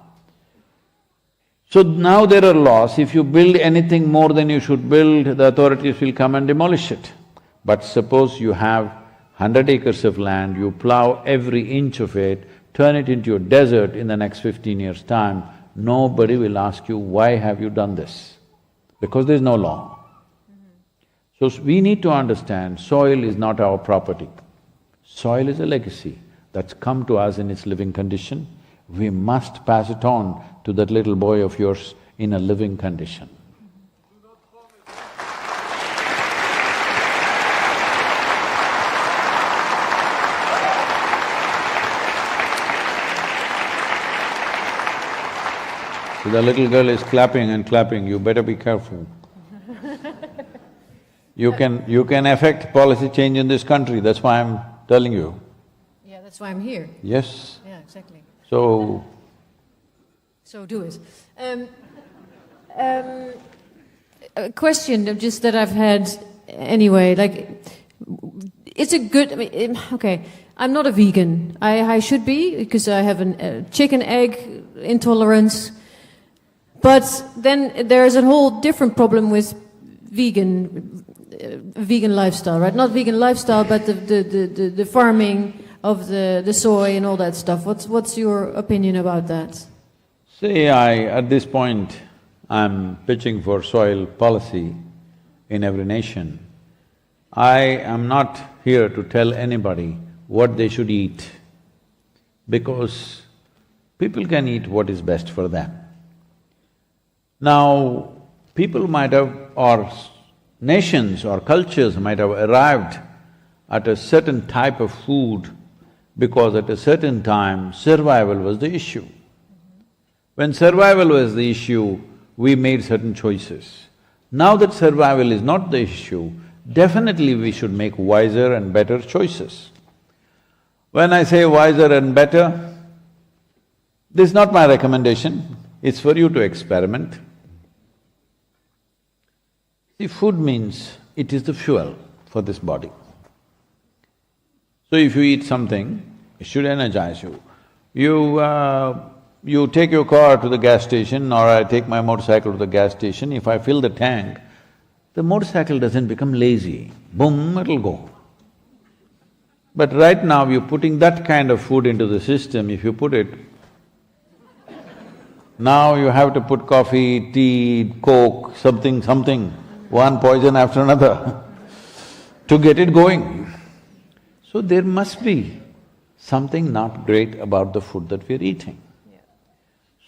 So now there are laws, if you build anything more than you should build, the authorities will come and demolish it. But suppose you have 100 acres of land, you plow every inch of it, turn it into a desert in the next 15 years' time, nobody will ask you, why have you done this? Because there's no law. So we need to understand, soil is not our property. Soil is a legacy that's come to us in its living condition. We must pass it on to that little boy of yours in a living condition. So the little girl is clapping and clapping, you better be careful. You can affect policy change in this country, that's why I'm telling you. Yeah, that's why I'm here. Yes. Yeah, exactly. So do it. A question just that I've had anyway, like, it's a good… I mean, okay, I'm not a vegan. I should be, because I have a chicken egg intolerance. But then there's a whole different problem with vegan lifestyle, right? Not vegan lifestyle, but the farming of the soy and all that stuff. What's your opinion about that? See, at this point, I'm pitching for soil policy in every nation. I am not here to tell anybody what they should eat, because people can eat what is best for them. Now, people might have, or nations or cultures might have arrived at a certain type of food because at a certain time, survival was the issue. When survival was the issue, we made certain choices. Now that survival is not the issue, definitely we should make wiser and better choices. When I say wiser and better, this is not my recommendation, it's for you to experiment. See, food means it is the fuel for this body. So if you eat something, it should energize you. You take your car to the gas station, or I take my motorcycle to the gas station, if I fill the tank, the motorcycle doesn't become lazy, boom, it'll go. But right now you're putting that kind of food into the system, if you put it, now you have to put coffee, tea, coke, something, one poison after another to get it going. So there must be something not great about the food that we're eating.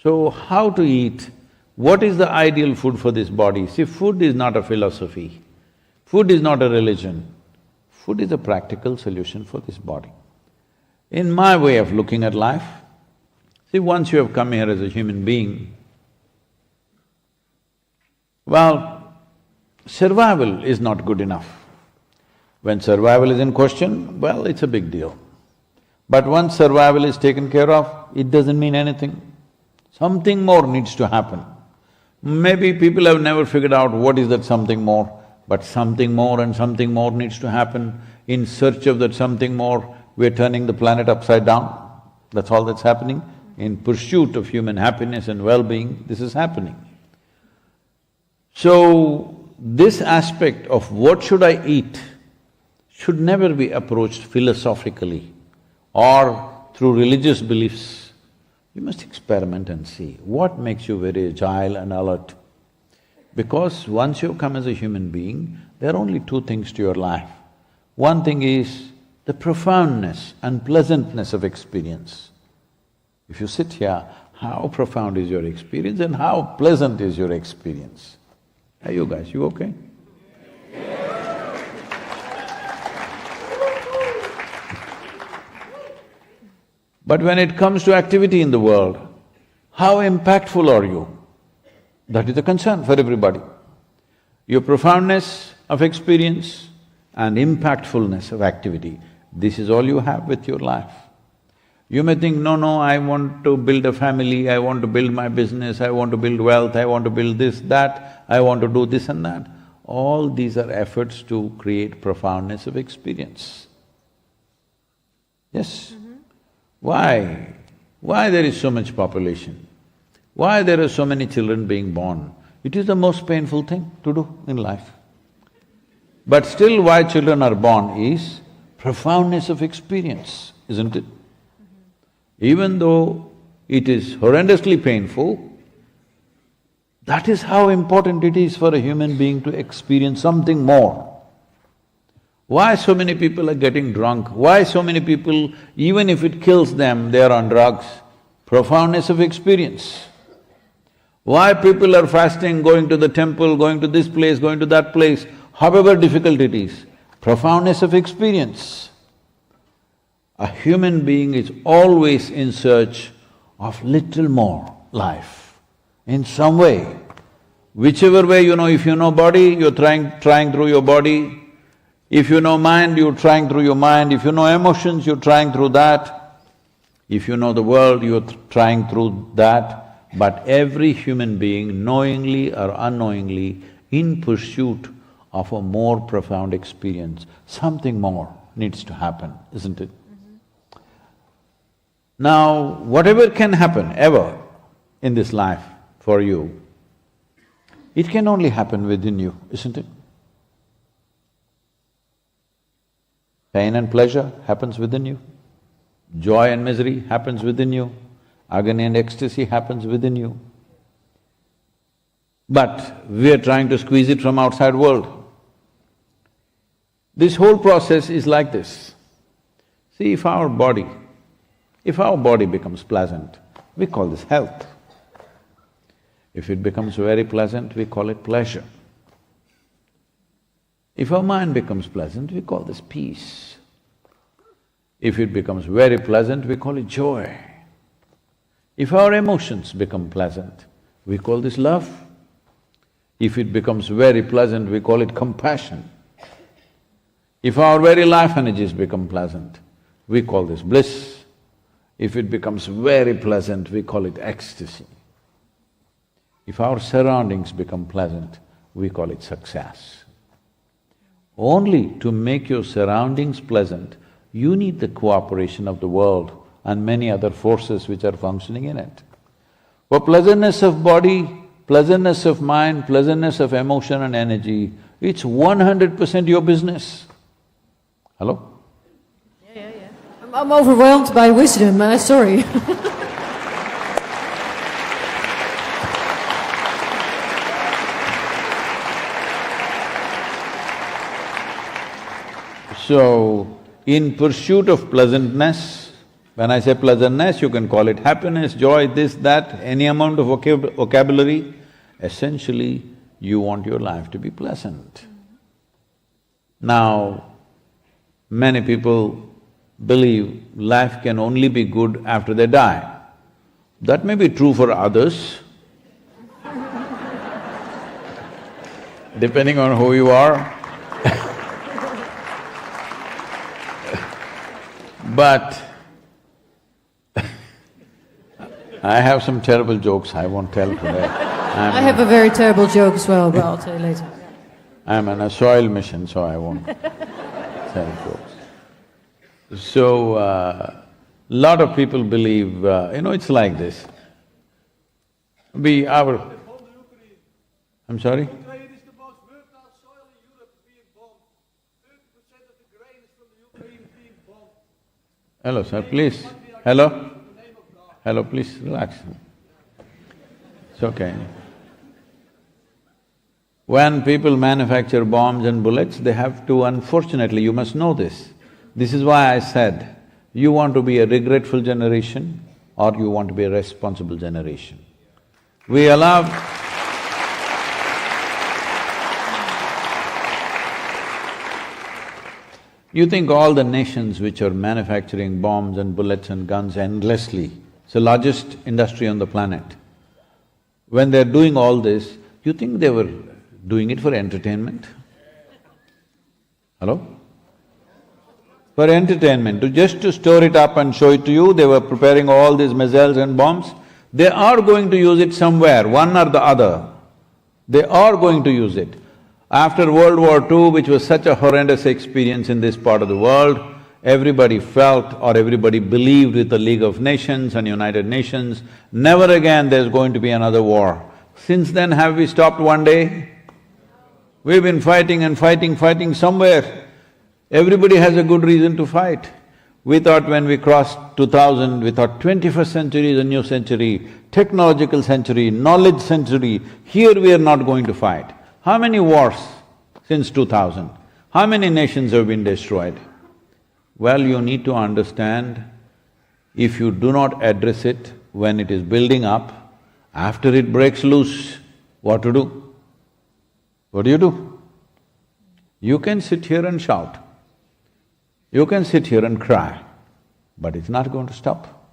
So how to eat? What is the ideal food for this body? See, food is not a philosophy, food is not a religion, food is a practical solution for this body. In my way of looking at life, see, once you have come here as a human being, well, survival is not good enough. When survival is in question, well, it's a big deal. But once survival is taken care of, it doesn't mean anything. Something more needs to happen. Maybe people have never figured out what is that something more, but something more and something more needs to happen. In search of that something more, we're turning the planet upside down. That's all that's happening. In pursuit of human happiness and well-being, this is happening. So, this aspect of what should I eat should never be approached philosophically or through religious beliefs. You must experiment and see what makes you very agile and alert. Because once you come as a human being, there are only two things to your life. One thing is the profoundness and pleasantness of experience. If you sit here, how profound is your experience and how pleasant is your experience? Are you guys, you okay? But when it comes to activity in the world, how impactful are you? That is the concern for everybody. Your profoundness of experience and impactfulness of activity, this is all you have with your life. You may think, no, I want to build a family, I want to build my business, I want to build wealth, I want to build this, that, I want to do this and that. All these are efforts to create profoundness of experience. Yes? Why? Why there is so much population? Why there are so many children being born? It is the most painful thing to do in life. But still why children are born is profoundness of experience, isn't it? Even though it is horrendously painful, that is how important it is for a human being to experience something more. Why so many people are getting drunk? Why so many people, even if it kills them, they are on drugs? Profoundness of experience. Why people are fasting, going to the temple, going to this place, going to that place, however difficult it is? Profoundness of experience. A human being is always in search of little more life, in some way. Whichever way, if you know body, you're trying through your body. If you know mind, you're trying through your mind. If you know emotions, you're trying through that. If you know the world, you're trying through that. But every human being, knowingly or unknowingly, in pursuit of a more profound experience, something more needs to happen, isn't it? Now, whatever can happen ever in this life for you, it can only happen within you, isn't it? Pain and pleasure happens within you. Joy and misery happens within you. Agony and ecstasy happens within you. But we are trying to squeeze it from outside world. This whole process is like this. See, if our body becomes pleasant, we call this health. If it becomes very pleasant, we call it pleasure. If our mind becomes pleasant, we call this peace. If it becomes very pleasant, we call it joy. If our emotions become pleasant, we call this love. If it becomes very pleasant, we call it compassion. If our very life energies become pleasant, we call this bliss. If it becomes very pleasant, we call it ecstasy. If our surroundings become pleasant, we call it success. Only to make your surroundings pleasant, you need the cooperation of the world and many other forces which are functioning in it. For pleasantness of body, pleasantness of mind, pleasantness of emotion and energy, it's 100% your business. Hello? I'm overwhelmed by wisdom, sorry. So, in pursuit of pleasantness, when I say pleasantness, you can call it happiness, joy, this, that, any amount of vocabulary, essentially you want your life to be pleasant. Now, many people believe life can only be good after they die. That may be true for others, depending on who you are. But I have some terrible jokes I won't tell today. I have a very terrible joke as well, but I'll tell you later. I'm on a soil mission, so I won't tell jokes. So, lot of people believe, it's like this. I'm sorry? Hello, sir, please. Hello? Hello, please, relax. It's okay. When people manufacture bombs and bullets, they have to, unfortunately, you must know this. This is why I said, you want to be a regretful generation or you want to be a responsible generation. We allow… You think all the nations which are manufacturing bombs and bullets and guns endlessly, it's the largest industry on the planet. When they're doing all this, you think they were doing it for entertainment? Hello? For entertainment, just to store it up and show it to you, they were preparing all these missiles and bombs. They are going to use it somewhere, one or the other. They are going to use it. After World War II, which was such a horrendous experience in this part of the world, everybody felt or everybody believed with the League of Nations and United Nations, never again there's going to be another war. Since then, have we stopped one day? We've been fighting and fighting somewhere. Everybody has a good reason to fight. We thought when we crossed 2000, we thought 21st century is a new century, technological century, knowledge century, here we are not going to fight. How many wars since 2000? How many nations have been destroyed? Well, you need to understand, if you do not address it when it is building up, after it breaks loose, what to do? What do you do? You can sit here and shout, you can sit here and cry, but it's not going to stop.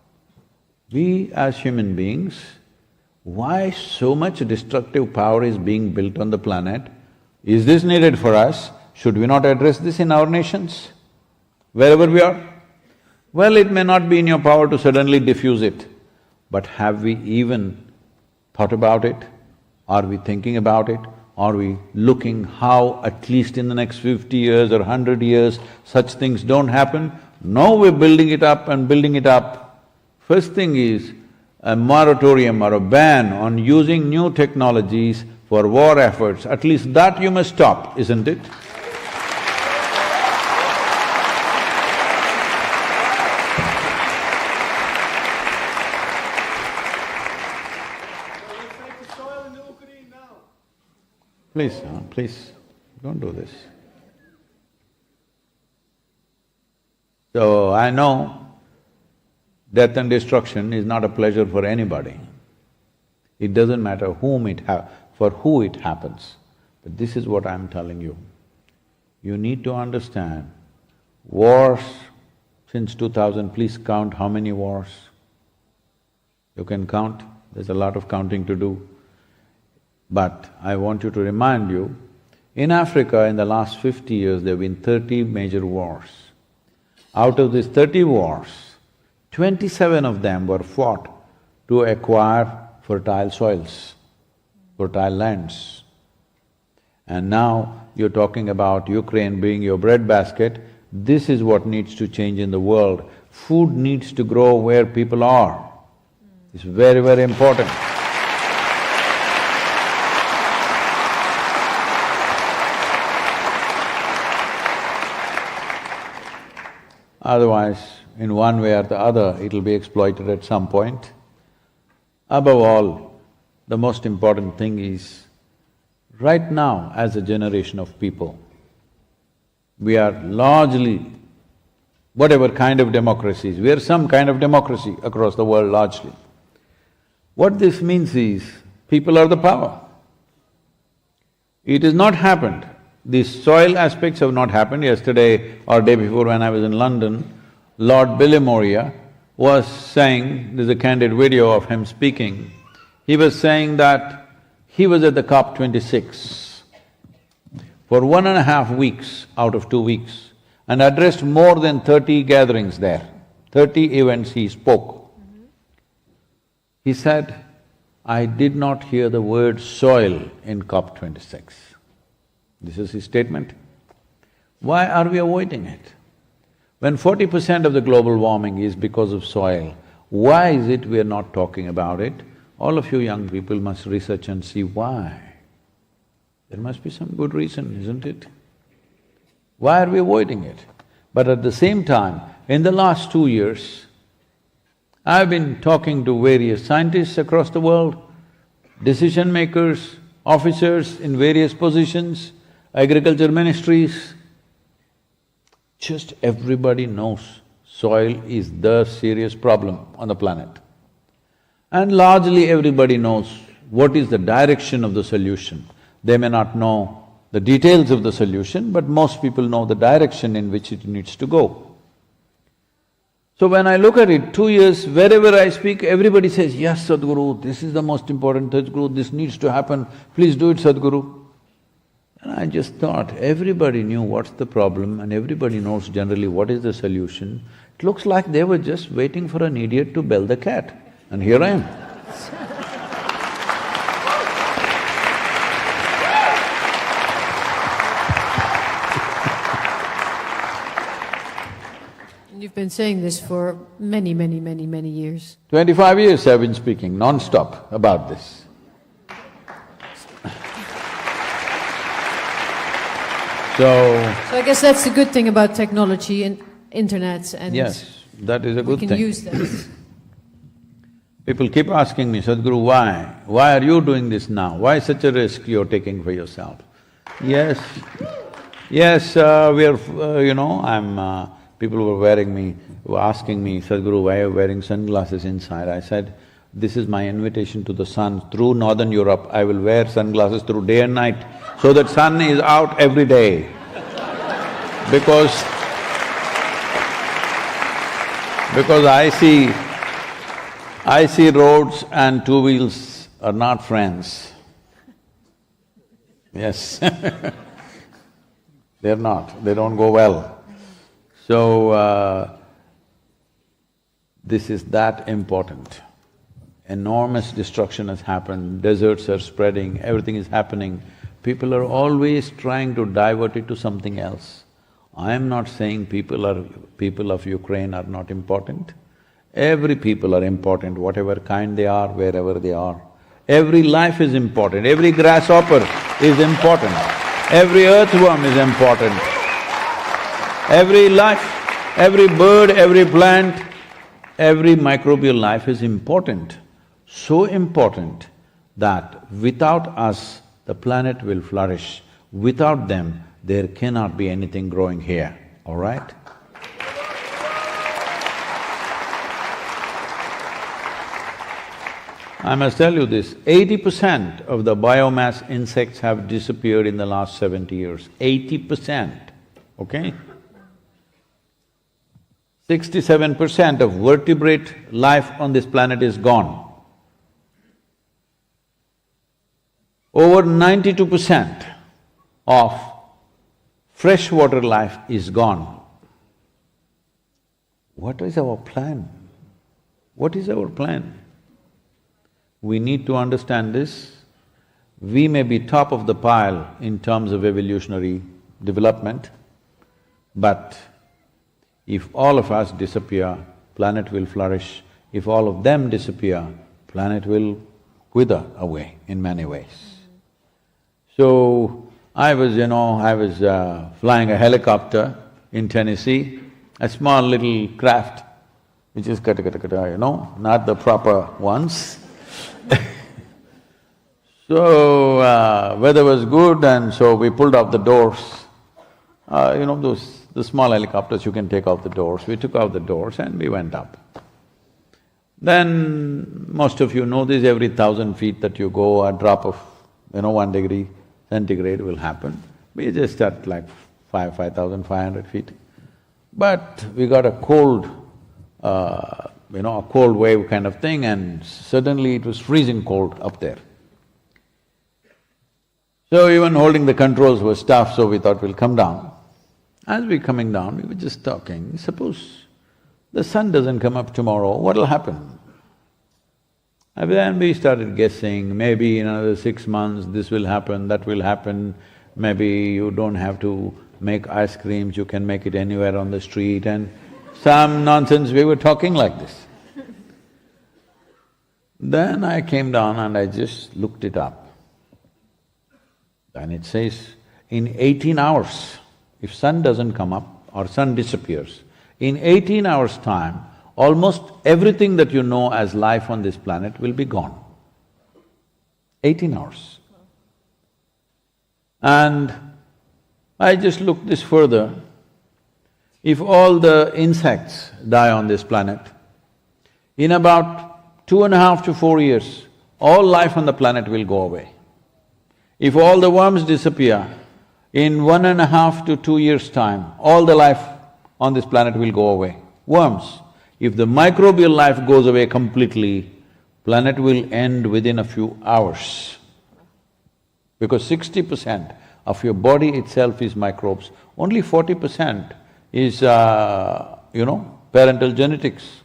We as human beings, why so much destructive power is being built on the planet? Is this needed for us? Should we not address this in our nations, wherever we are? Well, it may not be in your power to suddenly diffuse it, but have we even thought about it? Are we thinking about it? Are we looking how at least in the next 50 years or 100 years such things don't happen? No, we're building it up and building it up. First thing is a moratorium or a ban on using new technologies for war efforts, at least that you must stop, isn't it? Please, don't do this. So, I know death and destruction is not a pleasure for anybody. It doesn't matter for who it happens. But this is what I'm telling you. You need to understand, wars since 2000, please count how many wars. You can count, there's a lot of counting to do. But I want you to remind you, in Africa in the last 50 years there have been 30 major wars. Out of these 30 wars, 27 of them were fought to acquire fertile soils, fertile lands. And now you're talking about Ukraine being your breadbasket. This is what needs to change in the world. Food needs to grow where people are. It's very, very important. Otherwise, in one way or the other, it'll be exploited at some point. Above all, the most important thing is, right now as a generation of people, we are largely, whatever kind of democracies, we are some kind of democracy across the world largely. What this means is, people are the power. It has not happened. These soil aspects have not happened. Yesterday or day before when I was in London, Lord Bilimoria was saying, there's a candid video of him speaking, he was saying that he was at the COP26 for 1.5 weeks out of 2 weeks and addressed more than 30 gatherings there, 30 events he spoke. He said, I did not hear the word soil in COP26. This is his statement. Why are we avoiding it? When 40% of the global warming is because of soil, why is it we are not talking about it? All of you young people must research and see why. There must be some good reason, isn't it? Why are we avoiding it? But at the same time, in the last 2 years, I've been talking to various scientists across the world, decision makers, officers in various positions, agriculture ministries. Just everybody knows soil is the serious problem on the planet. And largely everybody knows what is the direction of the solution. They may not know the details of the solution, but most people know the direction in which it needs to go. So when I look at it, 2 years, wherever I speak, everybody says, yes, Sadhguru, this is the most important, Sadhguru, this needs to happen, please do it, Sadhguru. And I just thought, everybody knew what's the problem and everybody knows generally what is the solution. It looks like they were just waiting for an idiot to bell the cat, and here I am. You've been saying this for many, many, many, many years. 25 years I've been speaking non-stop about this. So I guess that's the good thing about technology and internet and… yes, that is a good thing. We can use that. People keep asking me, Sadhguru, why? Why are you doing this now? Why such a risk you're taking for yourself? Yes, people were asking me, Sadhguru, why are you wearing sunglasses inside? I said, this is my invitation to the sun. Through northern Europe, I will wear sunglasses through day and night, so that sun is out every day. Because I see roads and two wheels are not friends. Yes they're not, they don't go well. So, this is that important. Enormous destruction has happened, deserts are spreading, everything is happening. People are always trying to divert it to something else. I am not saying people of Ukraine are not important. Every people are important, whatever kind they are, wherever they are. Every life is important, every grasshopper is important, every earthworm is important. Every life, every bird, every plant, every microbial life is important. So important that without us, the planet will flourish. Without them, there cannot be anything growing here, all right? I must tell you this, 80% of the biomass insects have disappeared in the last 70 years, 80%, okay? 67% of vertebrate life on this planet is gone. Over 92% of freshwater life is gone. What is our plan? What is our plan? We need to understand this. We may be top of the pile in terms of evolutionary development, but if all of us disappear, planet will flourish. If all of them disappear, planet will wither away in many ways. So, I was flying a helicopter in Tennessee, a small little craft, which is not the proper ones. So, weather was good and so we pulled out the doors. The small helicopters, you can take out the doors. We took out the doors and we went up. Then, most of you know this, every 1,000 feet that you go, a drop of, 1 degree centigrade will happen. We just at like 5,500 feet. But we got a cold, a cold wave kind of thing, and suddenly it was freezing cold up there. So even holding the controls was tough, so we thought we'll come down. As we're coming down, we were just talking, suppose the sun doesn't come up tomorrow, what'll happen? And then we started guessing, maybe in another 6 months this will happen, that will happen, maybe you don't have to make ice creams, you can make it anywhere on the street, and some nonsense, we were talking like this. Then I came down and I just looked it up. And it says, in 18 hours, if sun doesn't come up or sun disappears, in 18 hours' time, almost everything that you know as life on this planet will be gone. 18 hours. And I just looked this further. If all the insects die on this planet, in about 2.5 to 4 years, all life on the planet will go away. If all the worms disappear, In 1.5 to 2 years' time, all the life on this planet will go away. Worms. If the microbial life goes away completely, planet will end within a few hours. Because 60% of your body itself is microbes, only 40% is, parental genetics.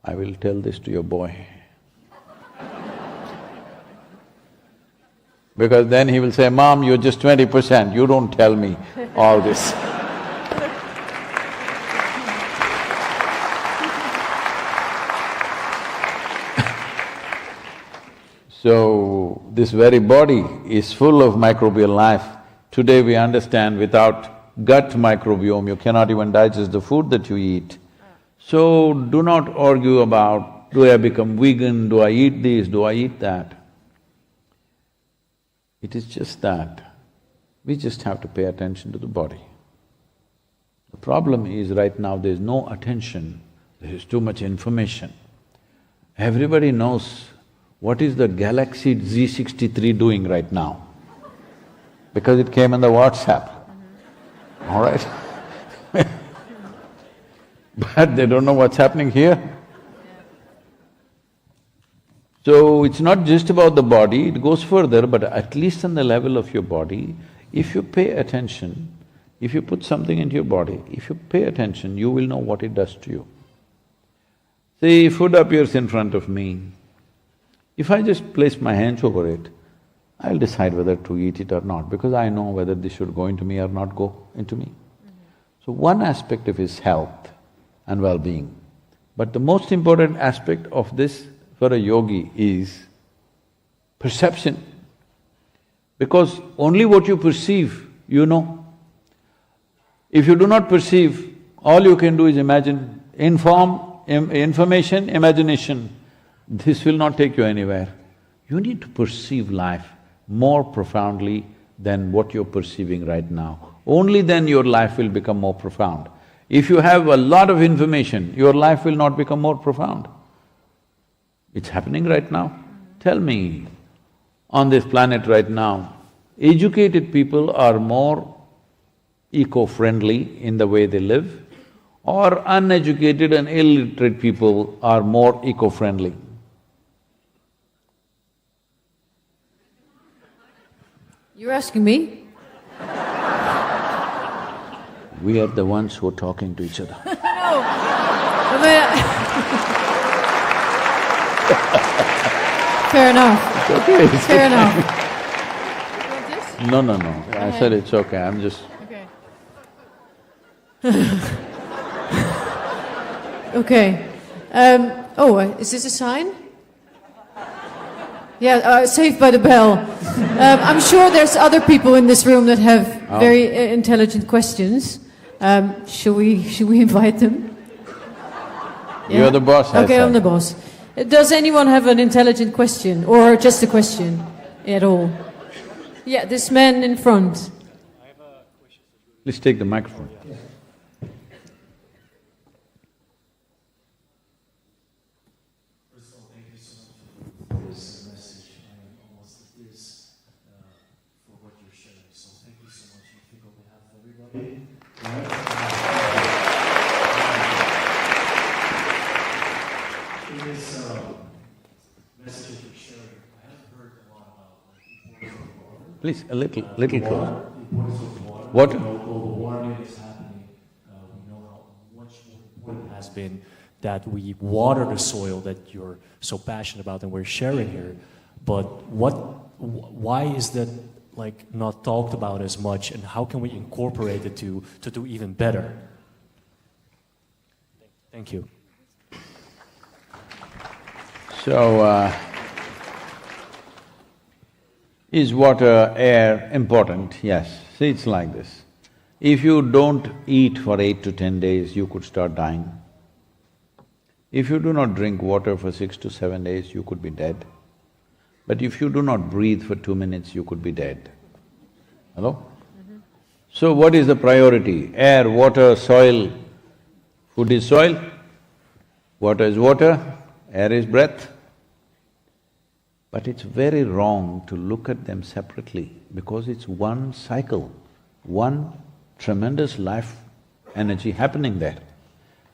I will tell this to your boy. Because then he will say, Mom, you're just 20%, you don't tell me all this. So, this very body is full of microbial life. Today we understand without gut microbiome, you cannot even digest the food that you eat. So, do not argue about, do I become vegan, do I eat this, do I eat that? It is just that, we just have to pay attention to the body. The problem is right now there's no attention, there is too much information. Everybody knows what is the Galaxy Z63 doing right now? Because it came in the WhatsApp, all right? But they don't know what's happening here. So, it's not just about the body, it goes further, but at least on the level of your body, if you pay attention, if you put something into your body, if you pay attention, you will know what it does to you. See, food appears in front of me. If I just place my hands over it, I'll decide whether to eat it or not, because I know whether this should go into me or not go into me. So one aspect of his health and well-being. But the most important aspect of this for a yogi is perception. Because only what you perceive, you know. If you do not perceive, all you can do is imagine, information, imagination. This will not take you anywhere. You need to perceive life more profoundly than what you're perceiving right now. Only then your life will become more profound. If you have a lot of information, your life will not become more profound. It's happening right now. Tell me, on this planet right now, educated people are more eco-friendly in the way they live, or uneducated and illiterate people are more eco-friendly? You're asking me? We are the ones who are talking to each other. No. Fair enough. It's okay. Fair enough. No. I said it's okay, I'm just… Okay. Is this a sign? Yeah, Saved by the Bell. I'm sure there's other people in this room that have very intelligent questions. Should we invite them? Yeah? You're the boss, Okay, I'm the boss. Does anyone have an intelligent question, or just a question at all? Yeah, this man in front. Please take the microphone. Please, a little closer. What? Global warming is happening. We know how much important it has been that we water the soil that you're so passionate about and we're sharing here. But why is that not talked about as much, and how can we incorporate it to do even better? Thank you. So, is water, air important? Yes. See, it's like this. If you don't eat for 8 to 10 days, you could start dying. If you do not drink water for 6 to 7 days, you could be dead. But if you do not breathe for 2 minutes, you could be dead. Hello? So what is the priority? Air, water, soil. Food is soil, water is water, air is breath. But it's very wrong to look at them separately, because it's one cycle. one tremendous life energy happening there.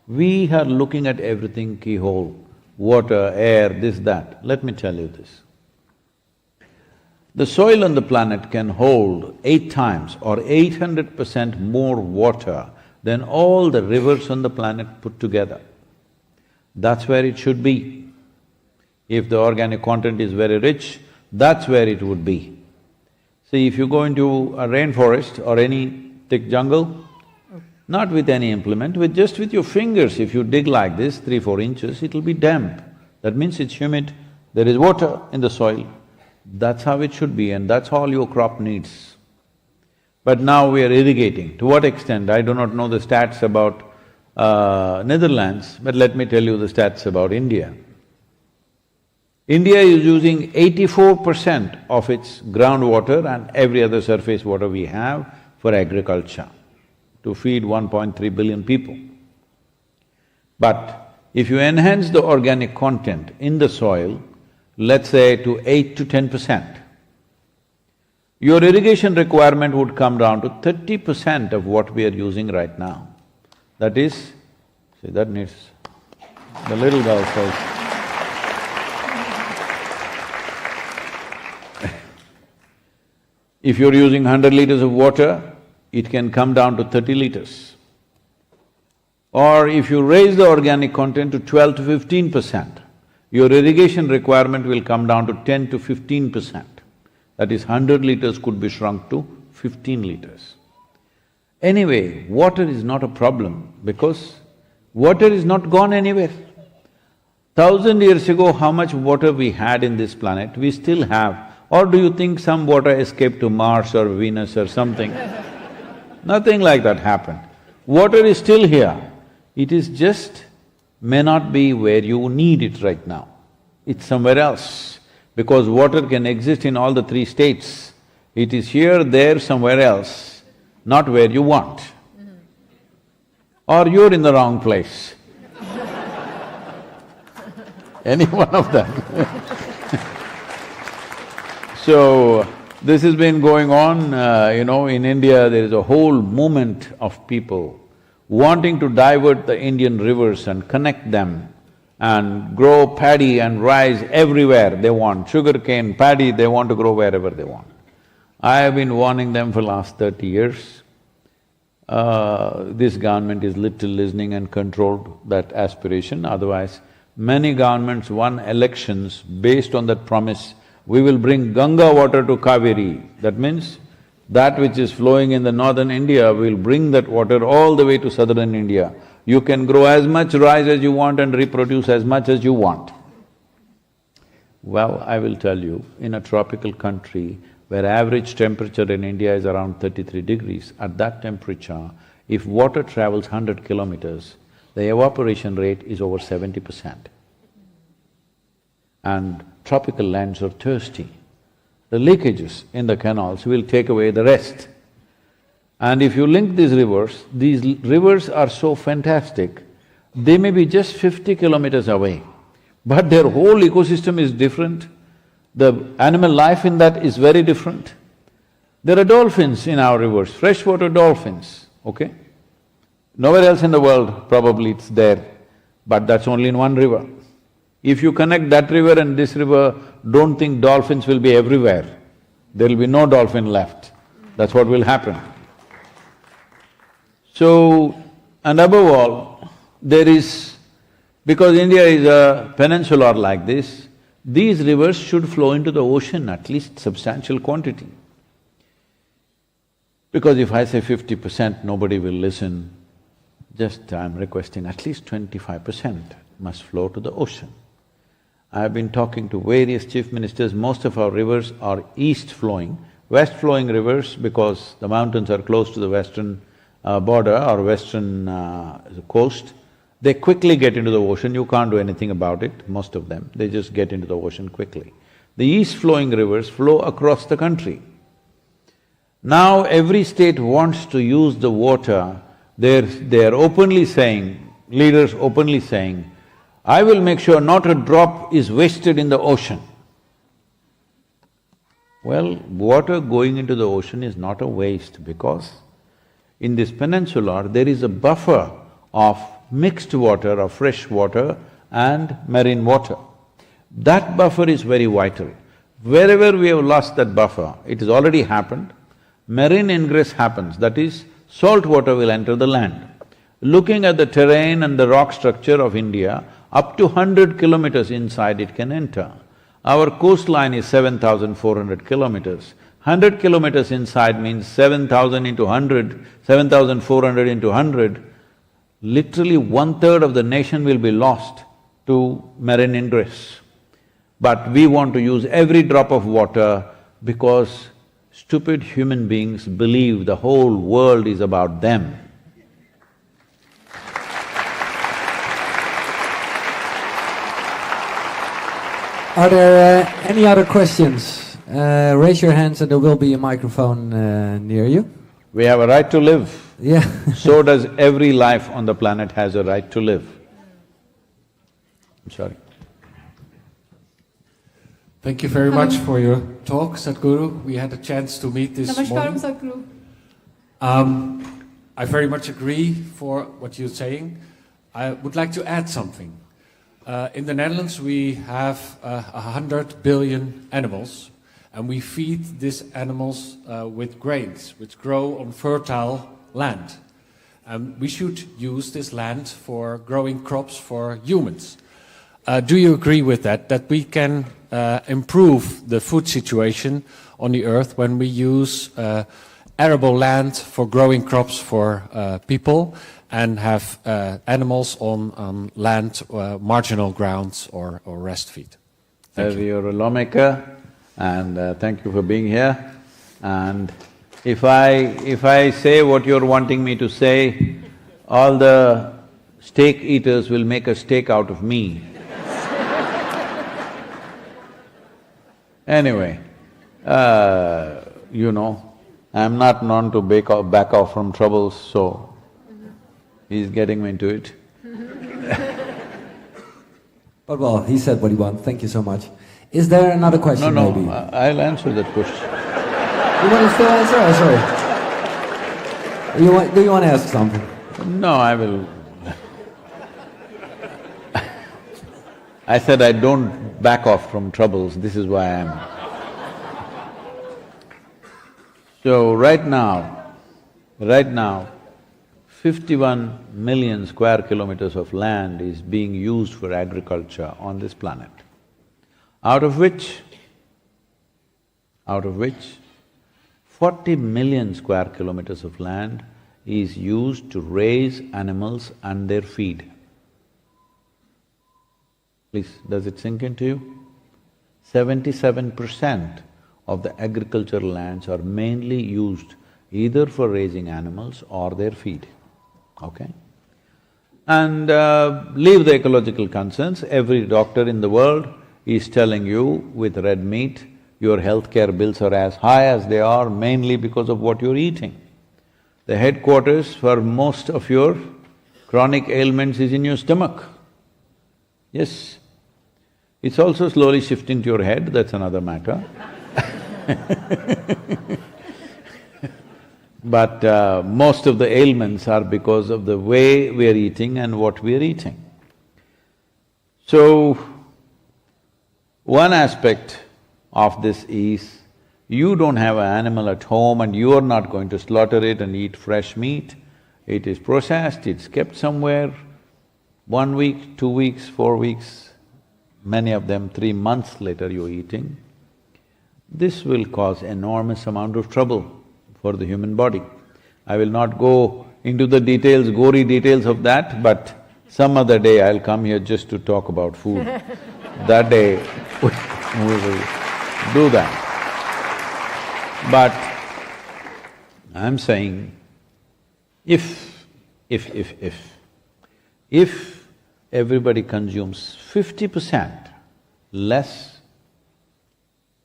We are looking at everything keyhole, water, air, this, that. Let me tell you this. The soil on the planet can hold 8 times or 800% more water than all the rivers on the planet put together. That's where it should be. If the organic content is very rich, that's where it would be. See, if you go into a rainforest or any thick jungle, not with any implement, just with your fingers, if you dig like this, 3-4 inches, it'll be damp. That means it's humid, there is water in the soil. That's how it should be and that's all your crop needs. But now we are irrigating. To what extent? I do not know the stats about Netherlands, but let me tell you the stats about India. India is using 84% of its groundwater and every other surface water we have for agriculture to feed 1.3 billion people. But if you enhance the organic content in the soil, let's say to 8 to 10%, your irrigation requirement would come down to 30% of what we are using right now. That is, see, that needs… the little girl says, if you're using 100 liters of water, it can come down to 30 liters. Or if you raise the organic content to 12 to 15%, your irrigation requirement will come down to 10 to 15%. That is, 100 liters could be shrunk to 15 liters. Anyway, water is not a problem because water is not gone anywhere. 1,000 years ago, how much water we had in this planet, we still have. Or do you think some water escaped to Mars or Venus or something? Nothing like that happened. Water is still here. It is just may not be where you need it right now. It's somewhere else, because water can exist in all the 3 states. It is here, there, somewhere else, not where you want. Or you're in the wrong place. Any one of them. So, this has been going on, in India there is a whole movement of people wanting to divert the Indian rivers and connect them and grow paddy and rice everywhere they want. Sugarcane, paddy, they want to grow wherever they want. I have been warning them for last 30 years. This government is little listening and controlled that aspiration, otherwise many governments won elections based on that promise, we will bring Ganga water to Kaveri. That means that which is flowing in the northern India, we'll bring that water all the way to southern India. You can grow as much rice as you want and reproduce as much as you want. Well, I will tell you, in a tropical country where average temperature in India is around 33 degrees, at that temperature, if water travels 100 kilometers, the evaporation rate is over 70%. And tropical lands are thirsty. The leakages in the canals will take away the rest. And if you link these rivers are so fantastic, they may be just 50 kilometers away, but their whole ecosystem is different. The animal life in that is very different. There are dolphins in our rivers, freshwater dolphins, okay? Nowhere else in the world probably it's there, but that's only in one river. If you connect that river and this river, don't think dolphins will be everywhere. There'll be no dolphin left. That's what will happen. So, and above all, there is… because India is a peninsula like this, these rivers should flow into the ocean, at least substantial quantity. Because if I say 50%, nobody will listen. Just I'm requesting at least 25% must flow to the ocean. I have been talking to various chief ministers, most of our rivers are east-flowing. West-flowing rivers, because the mountains are close to the western border or western coast, they quickly get into the ocean, you can't do anything about it, most of them, they just get into the ocean quickly. The east-flowing rivers flow across the country. Now every state wants to use the water, they're openly saying, leaders openly saying, I will make sure not a drop is wasted in the ocean. Well, water going into the ocean is not a waste because in this peninsula there is a buffer of mixed water, of fresh water and marine water. That buffer is very vital. Wherever we have lost that buffer, it has already happened, marine ingress happens, that is, salt water will enter the land. Looking at the terrain and the rock structure of India, up to 100 kilometers inside it can enter. Our coastline is 7,400 kilometers. 100 kilometers inside means 7,000 into 100, 7,400 into 100, literally 1/3 of the nation will be lost to marine ingress. But we want to use every drop of water because stupid human beings believe the whole world is about them. Are there any other questions? Raise your hands and there will be a microphone near you. We have a right to live. Yeah. So does every life on the planet has a right to live. I'm sorry. Thank you very much for your talk, Sadhguru. We had a chance to meet this morning. Sadhguru. I very much agree for what you're saying. I would like to add something. In the Netherlands we have 100 billion animals and we feed these animals with grains which grow on fertile land. We should use this land for growing crops for humans. Do you agree with that, that we can improve the food situation on the earth when we use arable land for growing crops for people and have animals on land, marginal grounds or rest feed? You're a lawmaker and thank you for being here. And if I say what you're wanting me to say, all the steak eaters will make a steak out of me. Anyway, you know, I'm not known to back off from troubles, so he's getting me into it. But well, he said what he wants. Thank you so much. Is there another question maybe? No, I'll answer that question. You want to still answer? Oh, sorry. Do you want to ask something? No, I will. I said I don't back off from troubles, this is why I am. So right now, 51 million square kilometers of land is being used for agriculture on this planet, out of which 40 million square kilometers of land is used to raise animals and their feed. Please, does it sink into you? 77% of the agricultural lands are mainly used either for raising animals or their feed, okay? And leave the ecological concerns, every doctor in the world is telling you with red meat, your healthcare bills are as high as they are mainly because of what you're eating. The headquarters for most of your chronic ailments is in your stomach. Yes. It's also slowly shifting to your head, that's another matter. But most of the ailments are because of the way we are eating and what we are eating. So, one aspect of this is, you don't have an animal at home and you are not going to slaughter it and eat fresh meat. It is processed, it's kept somewhere, 1 week, 2 weeks, 4 weeks, many of them 3 months later you're eating. This will cause enormous amount of trouble for the human body. I will not go into the details, gory details of that, but some other day I'll come here just to talk about food. That day we will do that. But I'm saying, if everybody consumes 50% less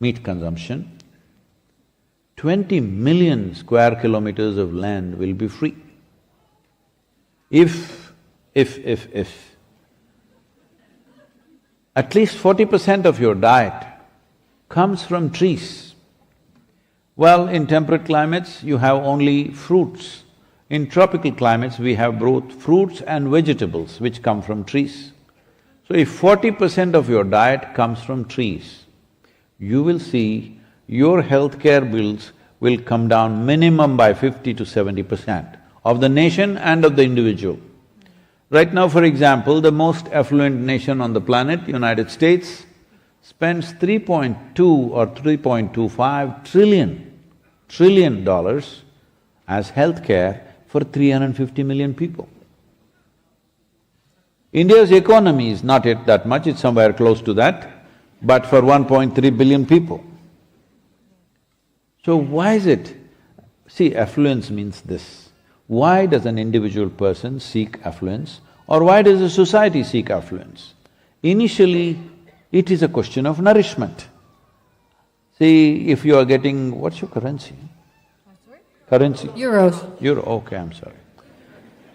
meat consumption, 20 million square kilometers of land will be free. If at least 40% of your diet comes from trees, Well, in temperate climates, you have only fruits. In tropical climates, we have both fruits and vegetables which come from trees. So if 40% of your diet comes from trees, you will see your healthcare bills will come down minimum by 50 to 70% of the nation and of the individual. Right now, for example, the most affluent nation on the planet, United States, spends 3.2 or 3.25 trillion dollars as healthcare for 350 million people. India's economy is not yet that much, it's somewhere close to that, but for 1.3 billion people. So why is it… See, affluence means this. Why does an individual person seek affluence, or why does a society seek affluence? Initially, it is a question of nourishment. See, if you are getting… what's your currency? Currency? Euros. Euro, okay, I'm sorry.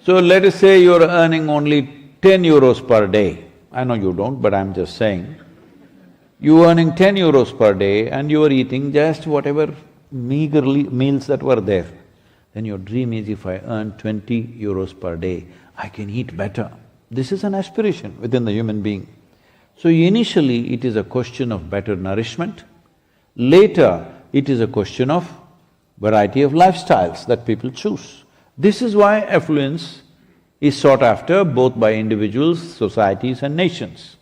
So let us say you're earning only 10 euros per day. I know you don't, but I'm just saying. You're earning 10 euros per day and you are eating just whatever meagerly meals that were there. Then your dream is, if I earn 20 euros per day, I can eat better. This is an aspiration within the human being. So initially, it is a question of better nourishment. Later, it is a question of variety of lifestyles that people choose. This is why affluence is sought after both by individuals, societies and nations.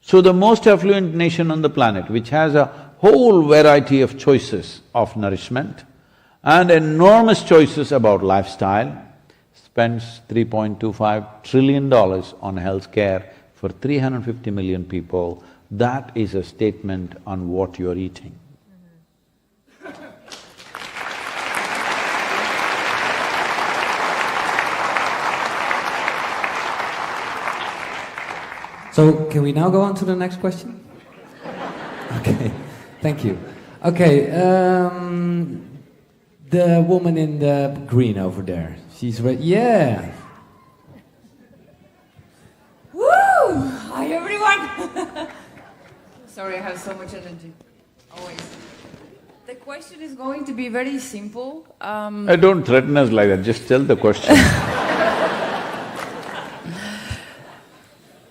So the most affluent nation on the planet, which has a whole variety of choices of nourishment and enormous choices about lifestyle, spends $3.25 trillion on healthcare for 350 million people. That is a statement on what you're eating. So, can we now go on to the next question? Okay, thank you. Okay, the woman in the green over there, she's ready. Yeah! Woo! Hi everyone! Sorry, I have so much energy. Always. The question is going to be very simple. Don't threaten us like that, just tell the question.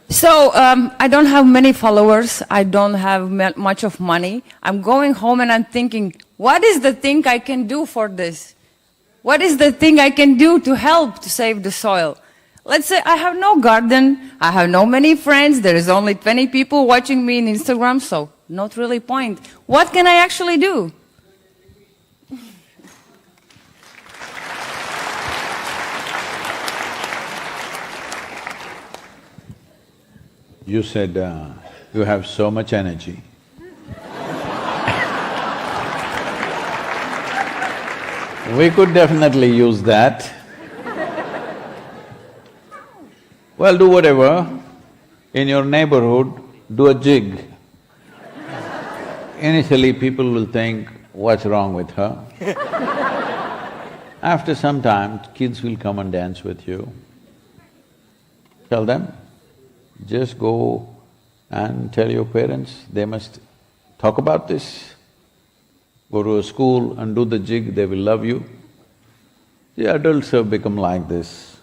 So, I don't have many followers, I don't have much of money. I'm going home and I'm thinking, what is the thing I can do for this? What is the thing I can do to help to save the soil? Let's say I have no garden, I have no many friends, there is only 20 people watching me on Instagram, so not really point. What can I actually do? You said you have so much energy. We could definitely use that. Well, do whatever. In your neighborhood, do a jig. Initially, people will think, what's wrong with her? After some time, kids will come and dance with you. Tell them, just go and tell your parents, they must talk about this. Go to a school and do the jig, they will love you. The adults have become like this.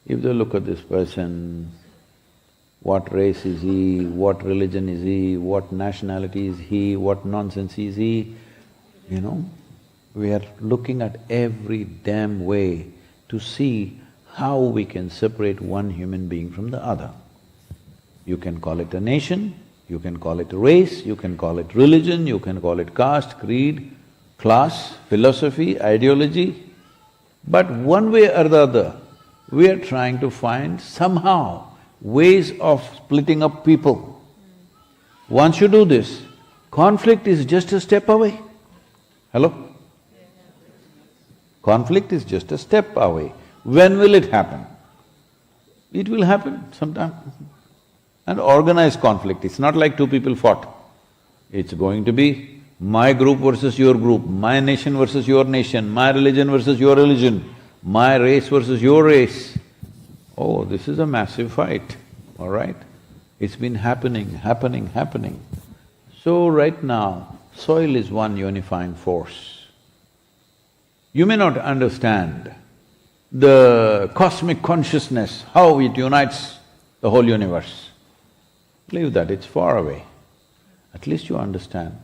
If they look at this person, what race is he, what religion is he, what nationality is he, what nonsense is he, you know, we are looking at every damn way to see how we can separate one human being from the other. You can call it a nation, you can call it a race, you can call it religion, you can call it caste, creed, class, philosophy, ideology. But one way or the other, we are trying to find somehow ways of splitting up people. Once you do this, conflict is just a step away. Hello? Conflict is just a step away. When will it happen? It will happen sometime. And organized conflict, it's not like two people fought. It's going to be my group versus your group, my nation versus your nation, my religion versus your religion, my race versus your race. Oh, this is a massive fight, all right? It's been happening. So right now, soil is one unifying force. You may not understand the cosmic consciousness, how it unites the whole universe. Leave that, it's far away. At least you understand,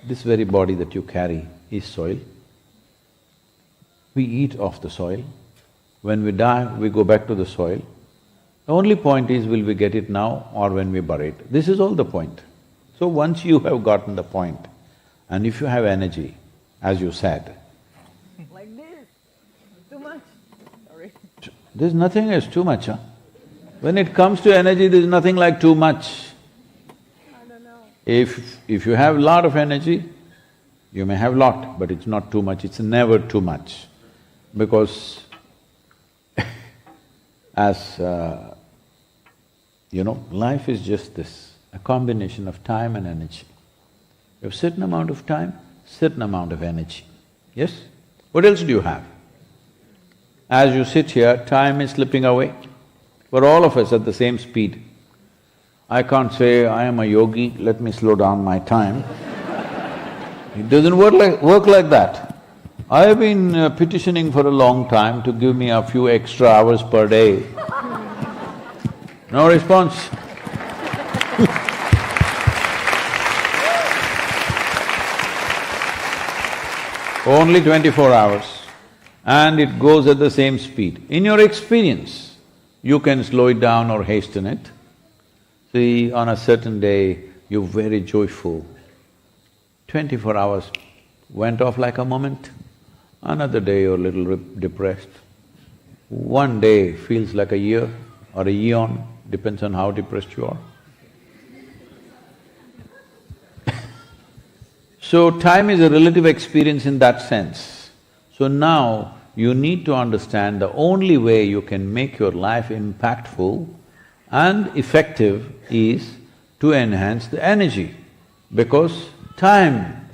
this very body that you carry is soil. We eat off the soil. When we die, we go back to the soil. The only point is, will we get it now or when we bury it? This is all the point. So once you have gotten the point, and if you have energy, as you said, Like this, too much. Sorry. there's nothing as too much, huh? When it comes to energy, there's nothing like too much. I don't know. If you have lot of energy, you may have lot, but it's not too much, it's never too much. Because as life is just this, a combination of time and energy. You have certain amount of time, certain amount of energy. Yes? What else do you have? As you sit here, time is slipping away for all of us at the same speed. I can't say, I am a yogi, let me slow down my time. It doesn't work like that. I have been petitioning for a long time to give me a few extra hours per day. No response. Only 24 hours, and it goes at the same speed. In your experience, you can slow it down or hasten it. See, on a certain day, you're very joyful. 24 hours went off like a moment. Another day you're a little depressed. One day feels like a year or a eon, depends on how depressed you are. So time is a relative experience in that sense. So now you need to understand the only way you can make your life impactful and effective is to enhance the energy, because time,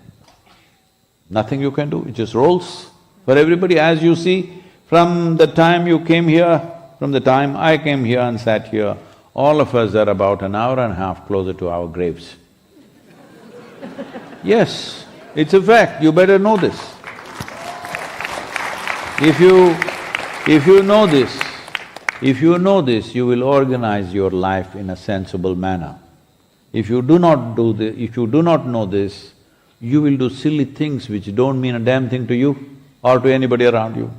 nothing you can do, it just rolls. For everybody, as you see, from the time you came here, from the time I came here and sat here, all of us are about an hour and a half closer to our graves. Yes, it's a fact, you better know this. If you know this, you will organize your life in a sensible manner. If you do not know this, you will do silly things which don't mean a damn thing to you or to anybody around you,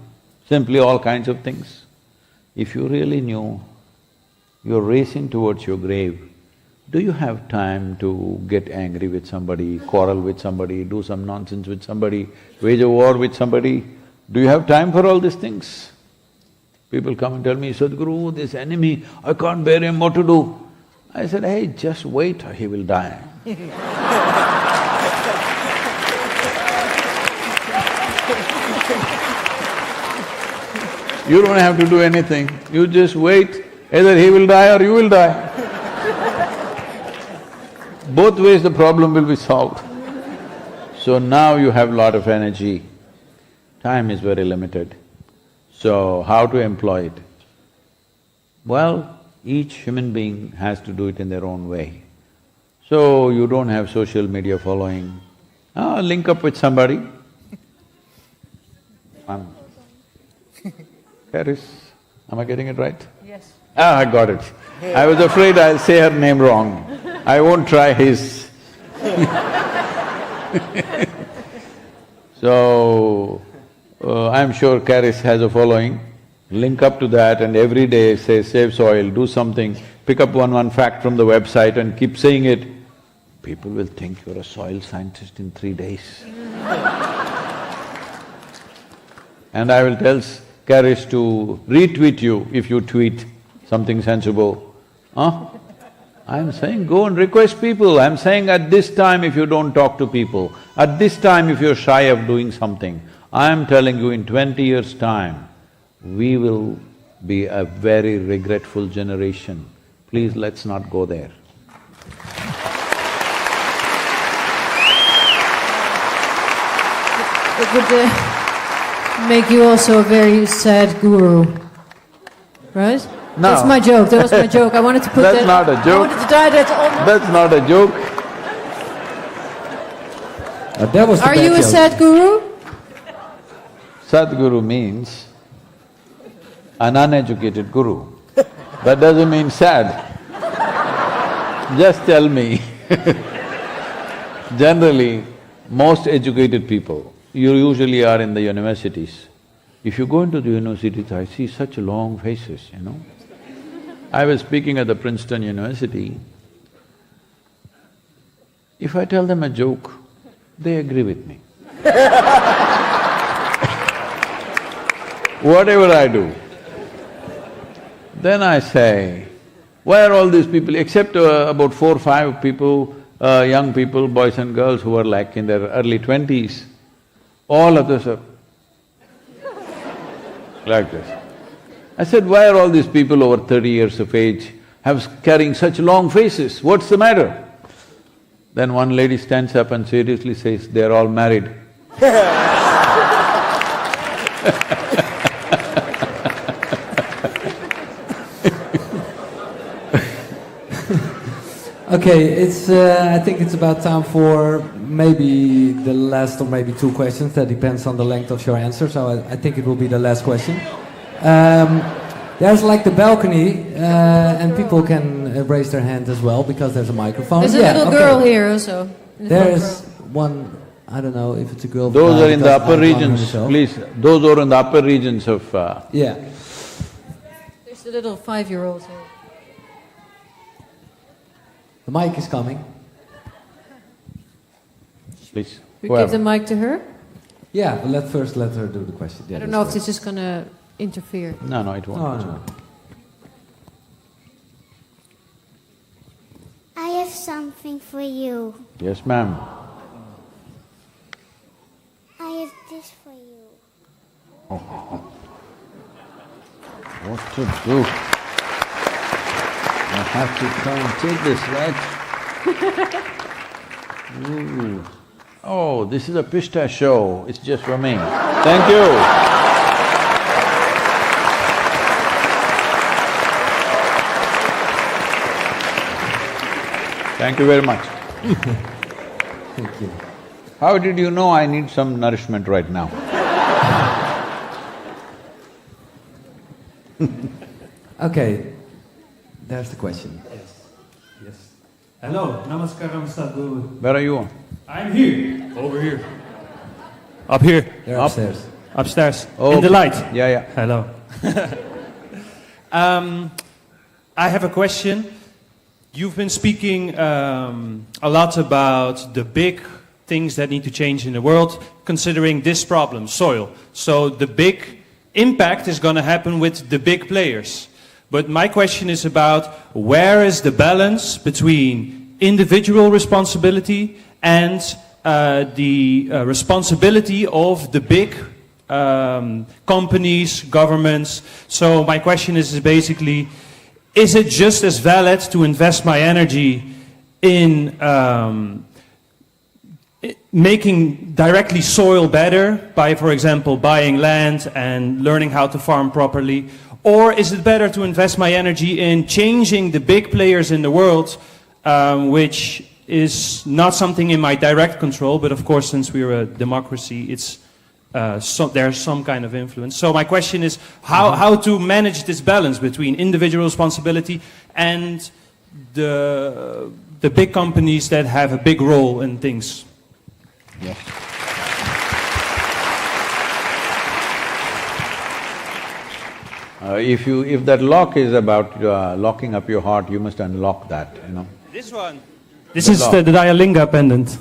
simply all kinds of things. If you really knew you're racing towards your grave, do you have time to get angry with somebody, quarrel with somebody, do some nonsense with somebody, wage a war with somebody? Do you have time for all these things? People come and tell me, Sadhguru, this enemy, I can't bear him, what to do? I said, hey, just wait, he will die. You don't have to do anything, you just wait, either he will die or you will die. Both ways the problem will be solved. So now you have lot of energy, time is very limited. So how to employ it? Well, each human being has to do it in their own way. So you don't have social media following, link up with somebody. Carice, am I getting it right? Yes. I got it. I was afraid I'll say her name wrong. I won't try his. So, I'm sure Carice has a following. Link up to that and every day say, save soil, do something, pick up one fact from the website and keep saying it. People will think you're a soil scientist in 3 days. And I will tell Carice to retweet you if you tweet something sensible. I'm saying go and request people, I'm saying at this time if you don't talk to people, at this time if you're shy of doing something, I'm telling you in 20 years' time, we will be a very regretful generation. Please let's not go there. It would make you also a very sad guru, right? No. That's my joke, that was my joke, I wanted to put That's not a joke. I wanted to die that almost… That's not a joke. That was the Are bad you a joke. sad guru? Sadhguru means an uneducated guru. That doesn't mean sad. Just tell me, generally, most educated people, you usually are in the universities. If you go into the universities, I see such long faces, you know. I was speaking at the Princeton University. If I tell them a joke, they agree with me. Whatever I do. Then I say, why are all these people, except about 4 or 5 people, young people, boys and girls who are like in their early 20s, all others are like this. I said, why are all these people over 30 years of age carrying such long faces? What's the matter? Then one lady stands up and seriously says, they're all married. Okay, I think it's about time for maybe the last or maybe 2 questions. That depends on the length of your answer, so I think it will be the last question. There's like the balcony, and people can raise their hand as well because there's a microphone. There's a little girl here also. There is one, I don't know if it's a girl. Those are in the upper regions, please. Those are in the upper regions of… Yeah. There's a little 5-year-old here. The mic is coming. Please. We give the mic to her? Yeah, but first let her do the question. Yeah, I don't know if this is gonna interfere. No, it won't. Oh, no. I have something for you. Yes, ma'am. I have this for you. What to do? I have to try and take this, right? Ooh. Oh, this is a pistachio, it's just for me. Thank you. Thank you very much. Thank you. How did you know I need some nourishment right now? Okay, there's the question. Yes. Hello, Namaskaram Sadhguru. Where are you? I'm here, over here. Up here. They're upstairs. Upstairs, Oh, in the light. Yeah. Hello. I have a question. You've been speaking a lot about the big things that need to change in the world, considering this problem, soil. So the big impact is going to happen with the big players. But my question is about where is the balance between individual responsibility and the responsibility of the big companies, governments. So my question is basically, is it just as valid to invest my energy in making directly soil better by, for example, buying land and learning how to farm properly? Or is it better to invest my energy in changing the big players in the world, which is not something in my direct control, but of course, since we're a democracy, it's there's some kind of influence. So my question is how to manage this balance between individual responsibility and the big companies that have a big role in things. Yes. If that lock is about locking up your heart, you must unlock that, you know. This one. This is the Dialinga pendant.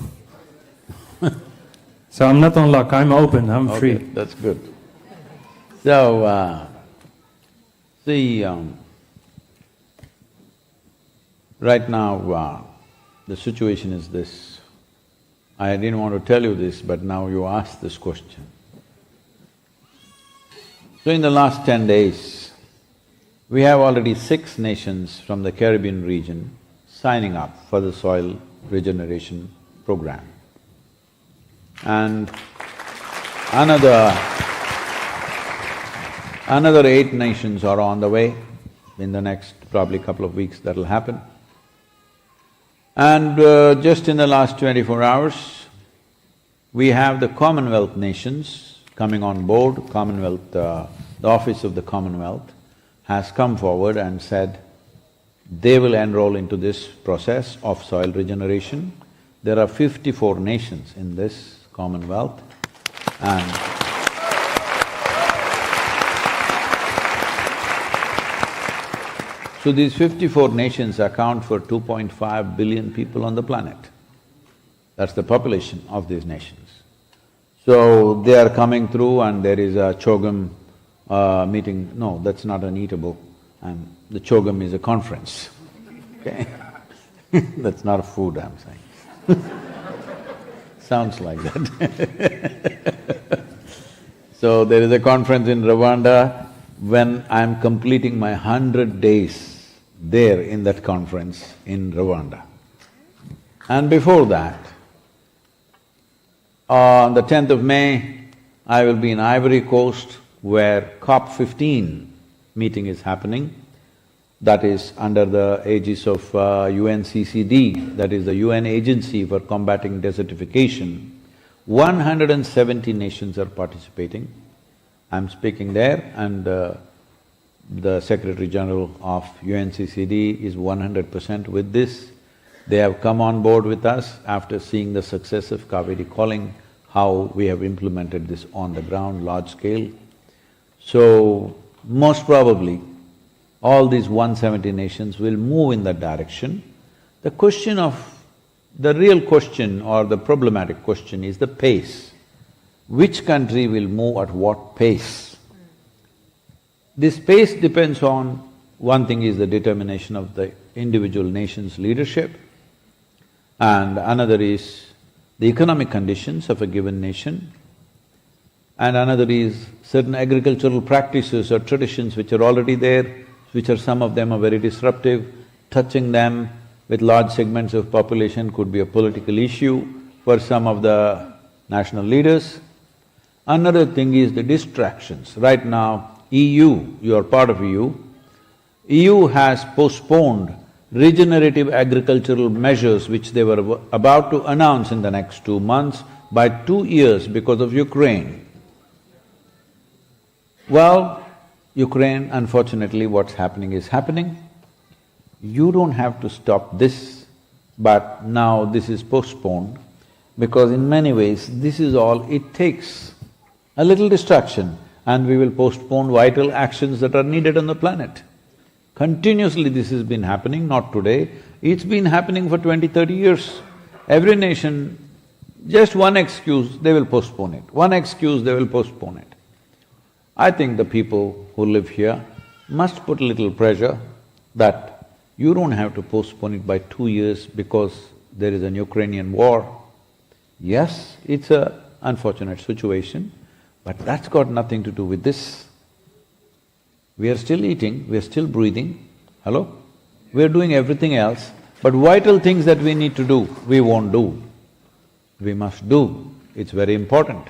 So I'm not on lock, I'm open, I'm free. That's good. So, right now, the situation is this. I didn't want to tell you this, but now you asked this question. So in the last 10 days, we have already 6 nations from the Caribbean region signing up for the soil regeneration program. And another 8 nations are on the way. In the next probably couple of weeks that'll happen. And just in the last 24 hours, we have the Commonwealth nations coming on board, Commonwealth, the Office of the Commonwealth has come forward and said they will enroll into this process of soil regeneration. There are 54 nations in this Commonwealth, and so these 54 nations account for 2.5 billion people on the planet. That's the population of these nations. So they are coming through, and there is a Chogam meeting. No, that's not an eatable, and the Chogam is a conference, okay? That's not a food, I'm saying. Sounds like that. So there is a conference in Rwanda. When I'm completing my 100 days there in that conference in Rwanda. And before that, on the 10th of May, I will be in Ivory Coast where COP15 meeting is happening. That is under the aegis of UNCCD, that is the UN Agency for Combating Desertification. 170 nations are participating. I'm speaking there, and the Secretary General of UNCCD is 100% with this. They have come on board with us after seeing the success of Kaveri calling, how we have implemented this on the ground, large scale. So, most probably, all these 170 nations will move in that direction. The real question or the problematic question is the pace. Which country will move at what pace? This pace depends on, one thing is the determination of the individual nation's leadership, and another is the economic conditions of a given nation, and another is certain agricultural practices or traditions which are already there, which are some of them are very disruptive. Touching them with large segments of population could be a political issue for some of the national leaders. Another thing is the distractions. Right now, EU, you are part of EU has postponed regenerative agricultural measures which they were about to announce in the next 2 months by 2 years because of Ukraine. Well, Ukraine, unfortunately, what's happening is happening. You don't have to stop this, but now this is postponed because in many ways, this is all it takes. A little distraction, and we will postpone vital actions that are needed on the planet. Continuously this has been happening, not today, it's been happening for 20-30 years. Every nation, just one excuse, they will postpone it. One excuse, they will postpone it. I think the people who live here must put a little pressure that you don't have to postpone it by 2 years because there is an Ukrainian war. Yes, it's an unfortunate situation, but that's got nothing to do with this. We are still eating, we are still breathing, hello? We are doing everything else, but vital things that we need to do, we won't do. We must do, it's very important.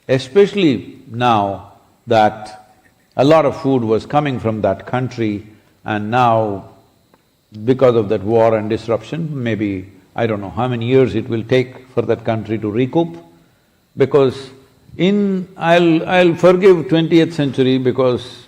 Especially now that a lot of food was coming from that country, and now because of that war and disruption, maybe I don't know how many years it will take for that country to recoup, because I'll forgive 20th century because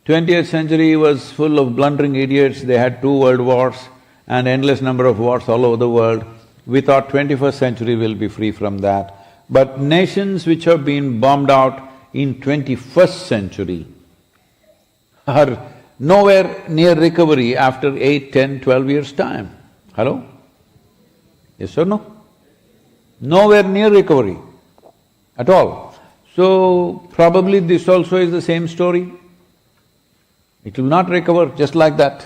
20th century was full of blundering idiots, they had 2 world wars and endless number of wars all over the world. We thought 21st century will be free from that. But nations which have been bombed out in 21st century are nowhere near recovery after 8, 10, 12 years' time. Hello? Yes or no? Nowhere near recovery at all. So, probably this also is the same story. It will not recover just like that,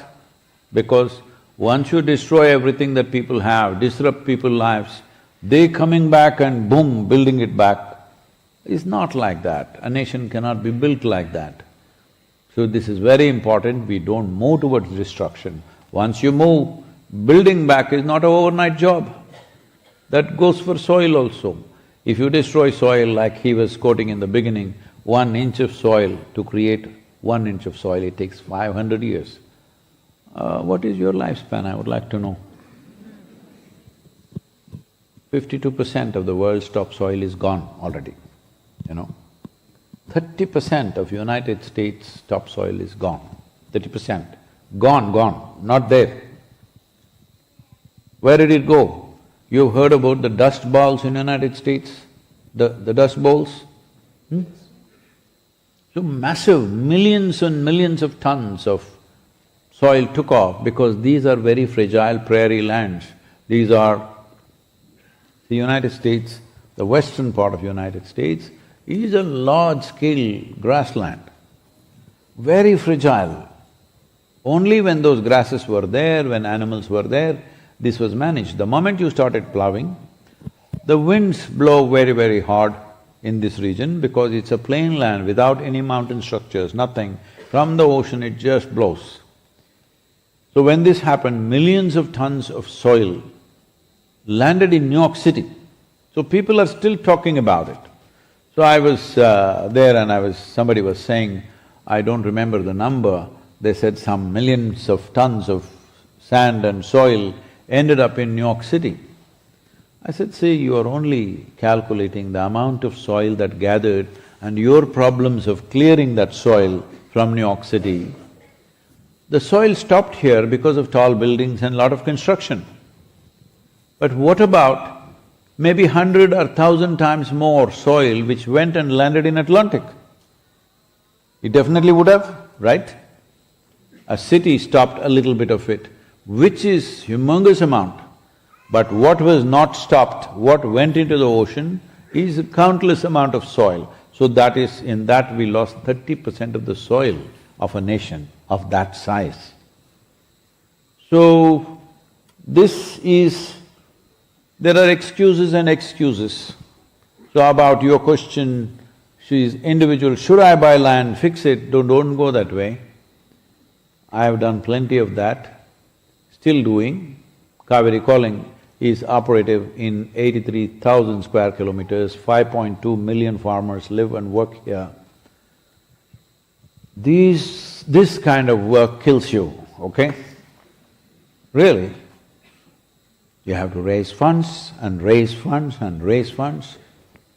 because once you destroy everything that people have, disrupt people's lives, they coming back and boom, building it back, is not like that. A nation cannot be built like that. So this is very important, we don't move towards destruction. Once you move, building back is not an overnight job. That goes for soil also. If you destroy soil like he was quoting in the beginning, 1 inch of soil, to create 1 inch of soil, it takes 500 years. What is your lifespan, I would like to know? 52% of the world's topsoil is gone already, you know. 30% of United States topsoil is gone, 30%. Gone, not there. Where did it go? You've heard about the dust balls in United States? The dust bowls? So massive, millions and millions of tons of soil took off because these are very fragile prairie lands. These are… the United States, the western part of United States is a large-scale grassland, very fragile. Only when those grasses were there, when animals were there, this was managed. The moment you started plowing, the winds blow very, very hard in this region because it's a plain land without any mountain structures, nothing. From the ocean it just blows. So when this happened, millions of tons of soil landed in New York City. So people are still talking about it. So I was there and somebody was saying, I don't remember the number, they said some millions of tons of sand and soil ended up in New York City. I said, see, you are only calculating the amount of soil that gathered and your problems of clearing that soil from New York City. The soil stopped here because of tall buildings and lot of construction. But what about maybe 100 or 1,000 times more soil which went and landed in Atlantic? It definitely would have, right? A city stopped a little bit of it, which is humongous amount. But what was not stopped, what went into the ocean is a countless amount of soil. So that is… in that we lost 30% of the soil of a nation of that size. So, this is… there are excuses and excuses. So about your question, she is individual, should I buy land, fix it? Don't go that way. I have done plenty of that, still doing. Kaveri Calling is operative in 83,000 square kilometers, 5.2 million farmers live and work here. This kind of work kills you, okay? Really. You have to raise funds and raise funds and raise funds,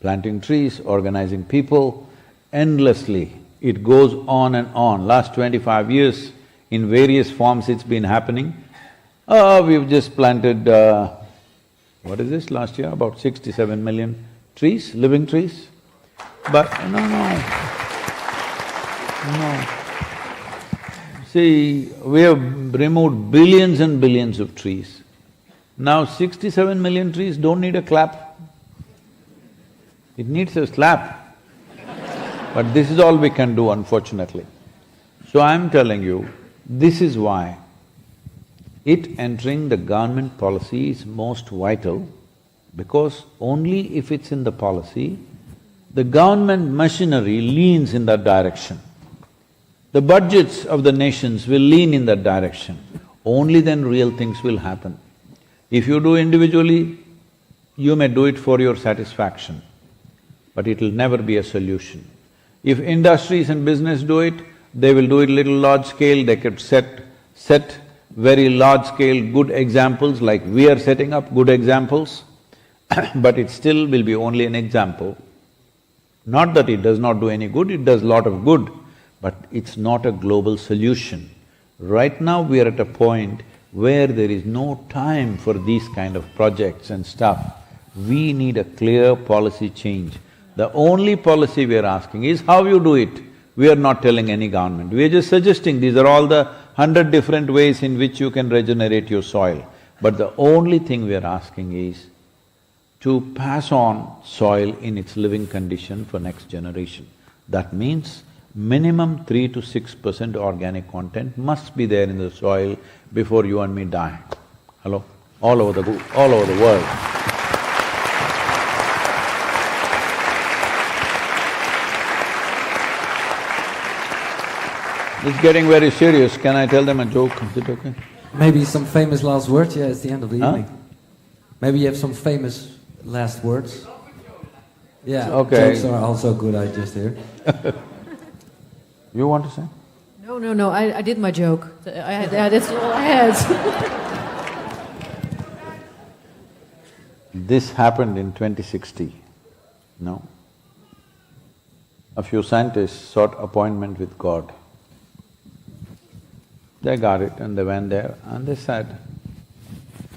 planting trees, organizing people, endlessly. It goes on and on. Last 25 years, in various forms it's been happening. We've just planted, what is this last year? About 67 million trees, living trees. But no. See, we have removed billions and billions of trees. Now 67 million trees don't need a clap. It needs a slap. But this is all we can do, unfortunately. So I'm telling you, this is why it entering the government policy is most vital, because only if it's in the policy, the government machinery leans in that direction. The budgets of the nations will lean in that direction. Only then real things will happen. If you do individually, you may do it for your satisfaction, but it'll never be a solution. If industries and business do it, they will do it little large scale, they could set very large scale good examples like we are setting up good examples, but it still will be only an example. Not that it does not do any good, it does lot of good, but it's not a global solution. Right now we are at a point where there is no time for these kind of projects and stuff. We need a clear policy change. The only policy we are asking is how you do it. We are not telling any government, we are just suggesting these are all the 100 different ways in which you can regenerate your soil. But the only thing we are asking is to pass on soil in its living condition for next generation. That means minimum 3 to 6% organic content must be there in the soil before you and me die. Hello? All over the world. It's getting very serious. Can I tell them a joke? Is it okay? Maybe some famous last words? Yeah, it's the end of the evening. Maybe you have some famous last words? Yeah, okay. Jokes are also good, I just hear. You want to say? No, I did my joke. That's all I had. This happened in 2060, no? a few scientists sought appointment with God. They got it and they went there and they said,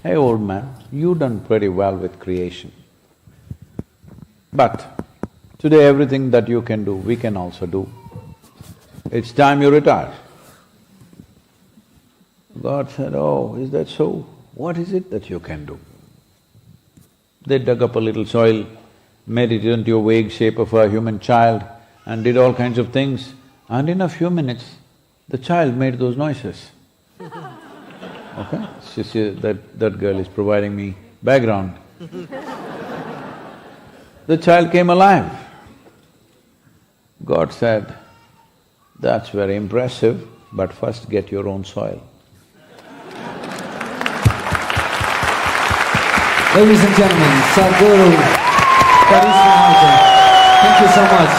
"Hey old man, you've done pretty well with creation. But today everything that you can do, we can also do. It's time you retire." God said, "Oh, is that so? What is it that you can do?" They dug up a little soil, made it into a vague shape of a human child and did all kinds of things, and in a few minutes, the child made those noises. Okay? See, that girl is providing me background. The child came alive. God said, "That's very impressive, but first get your own soil." Ladies and gentlemen, Sadhguru, Carice van Houten, thank you so much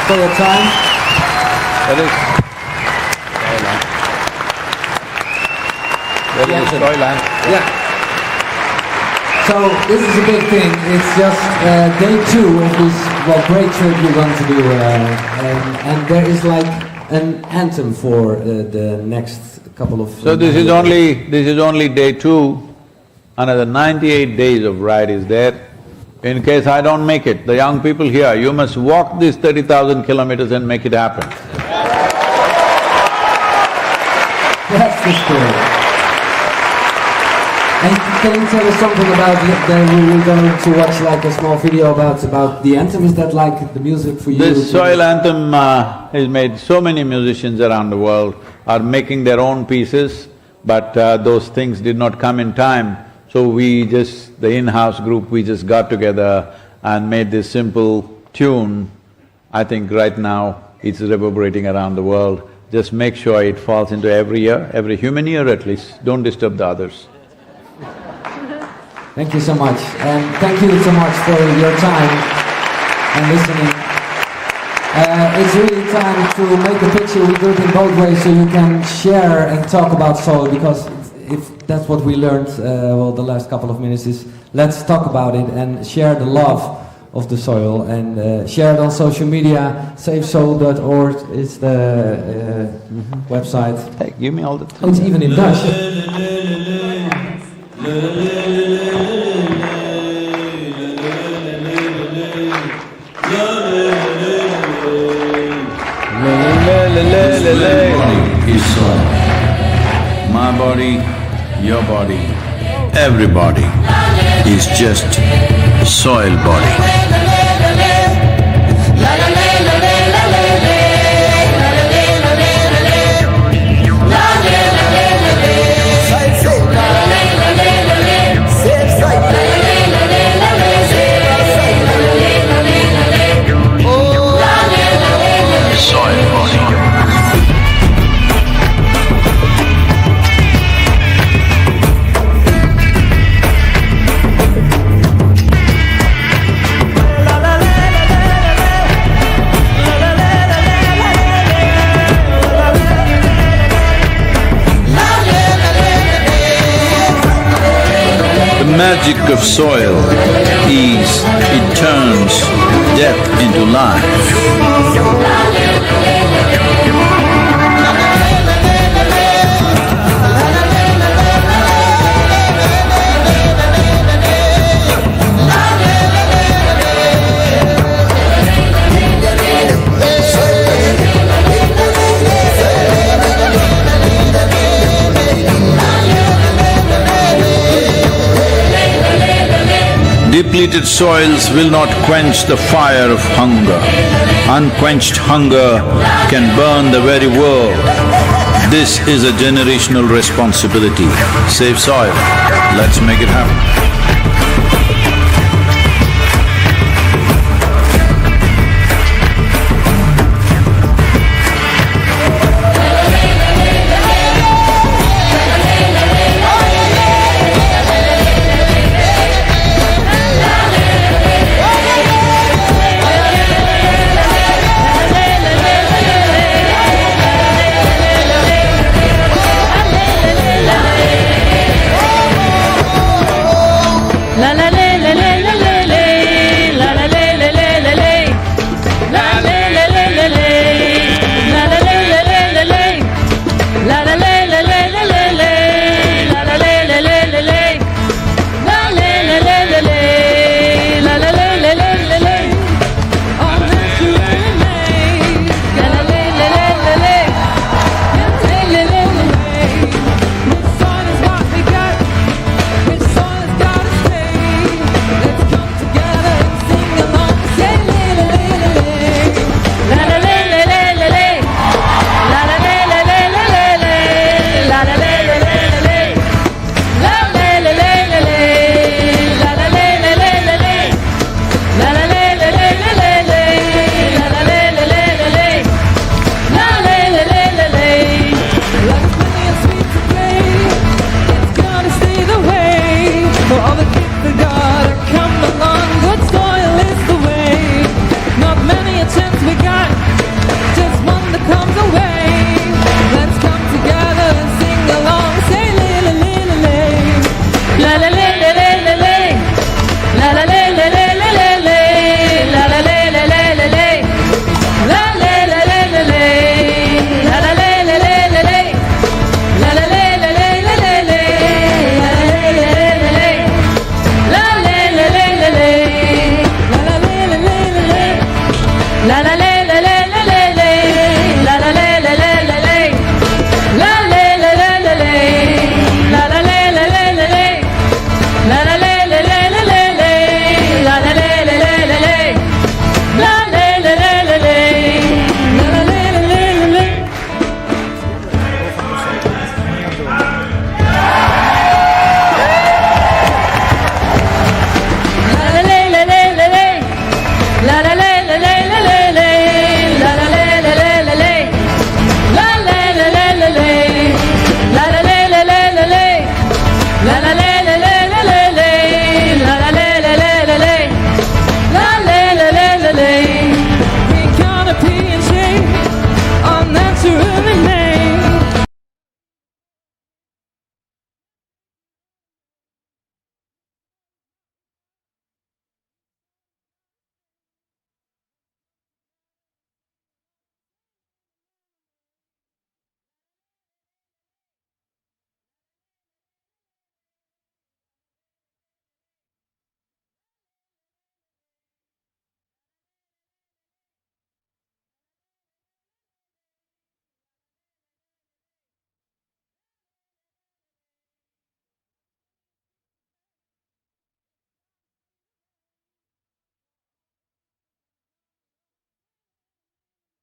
for your time. That is soil anthem. Yeah. So this is a big thing. It's just day 2 of this great trip we're going to do, and there is like an anthem for the next couple of. So this is only day 2. Another 98 days of ride is there. In case I don't make it, the young people here, you must walk these 30,000 kilometers and make it happen. That's the story. And can you tell us something about we were going to watch like a small video about the anthem? Is that like the music for you? This soil anthem is made, so many musicians around the world are making their own pieces, but those things did not come in time. So we just, the in-house group, we just got together and made this simple tune. I think right now it's reverberating around the world. Just make sure it falls into every ear, every human ear at least. Don't disturb the others. Thank you so much, and thank you so much for your time and listening. It's really time to make a picture. We do it in both ways, so you can share and talk about soil, because if that's what we learned, the last couple of minutes is, let's talk about it and share the love of the soil, and share it on social media. SaveSoil.org is the website. Hey, give me all the… Oh, it's even in Dutch. Is soil. My body, your body, everybody is just soil body. The magic of soil is it turns death into life. Depleted soils will not quench the fire of hunger. Unquenched hunger can burn the very world. This is a generational responsibility. Save soil. Let's make it happen.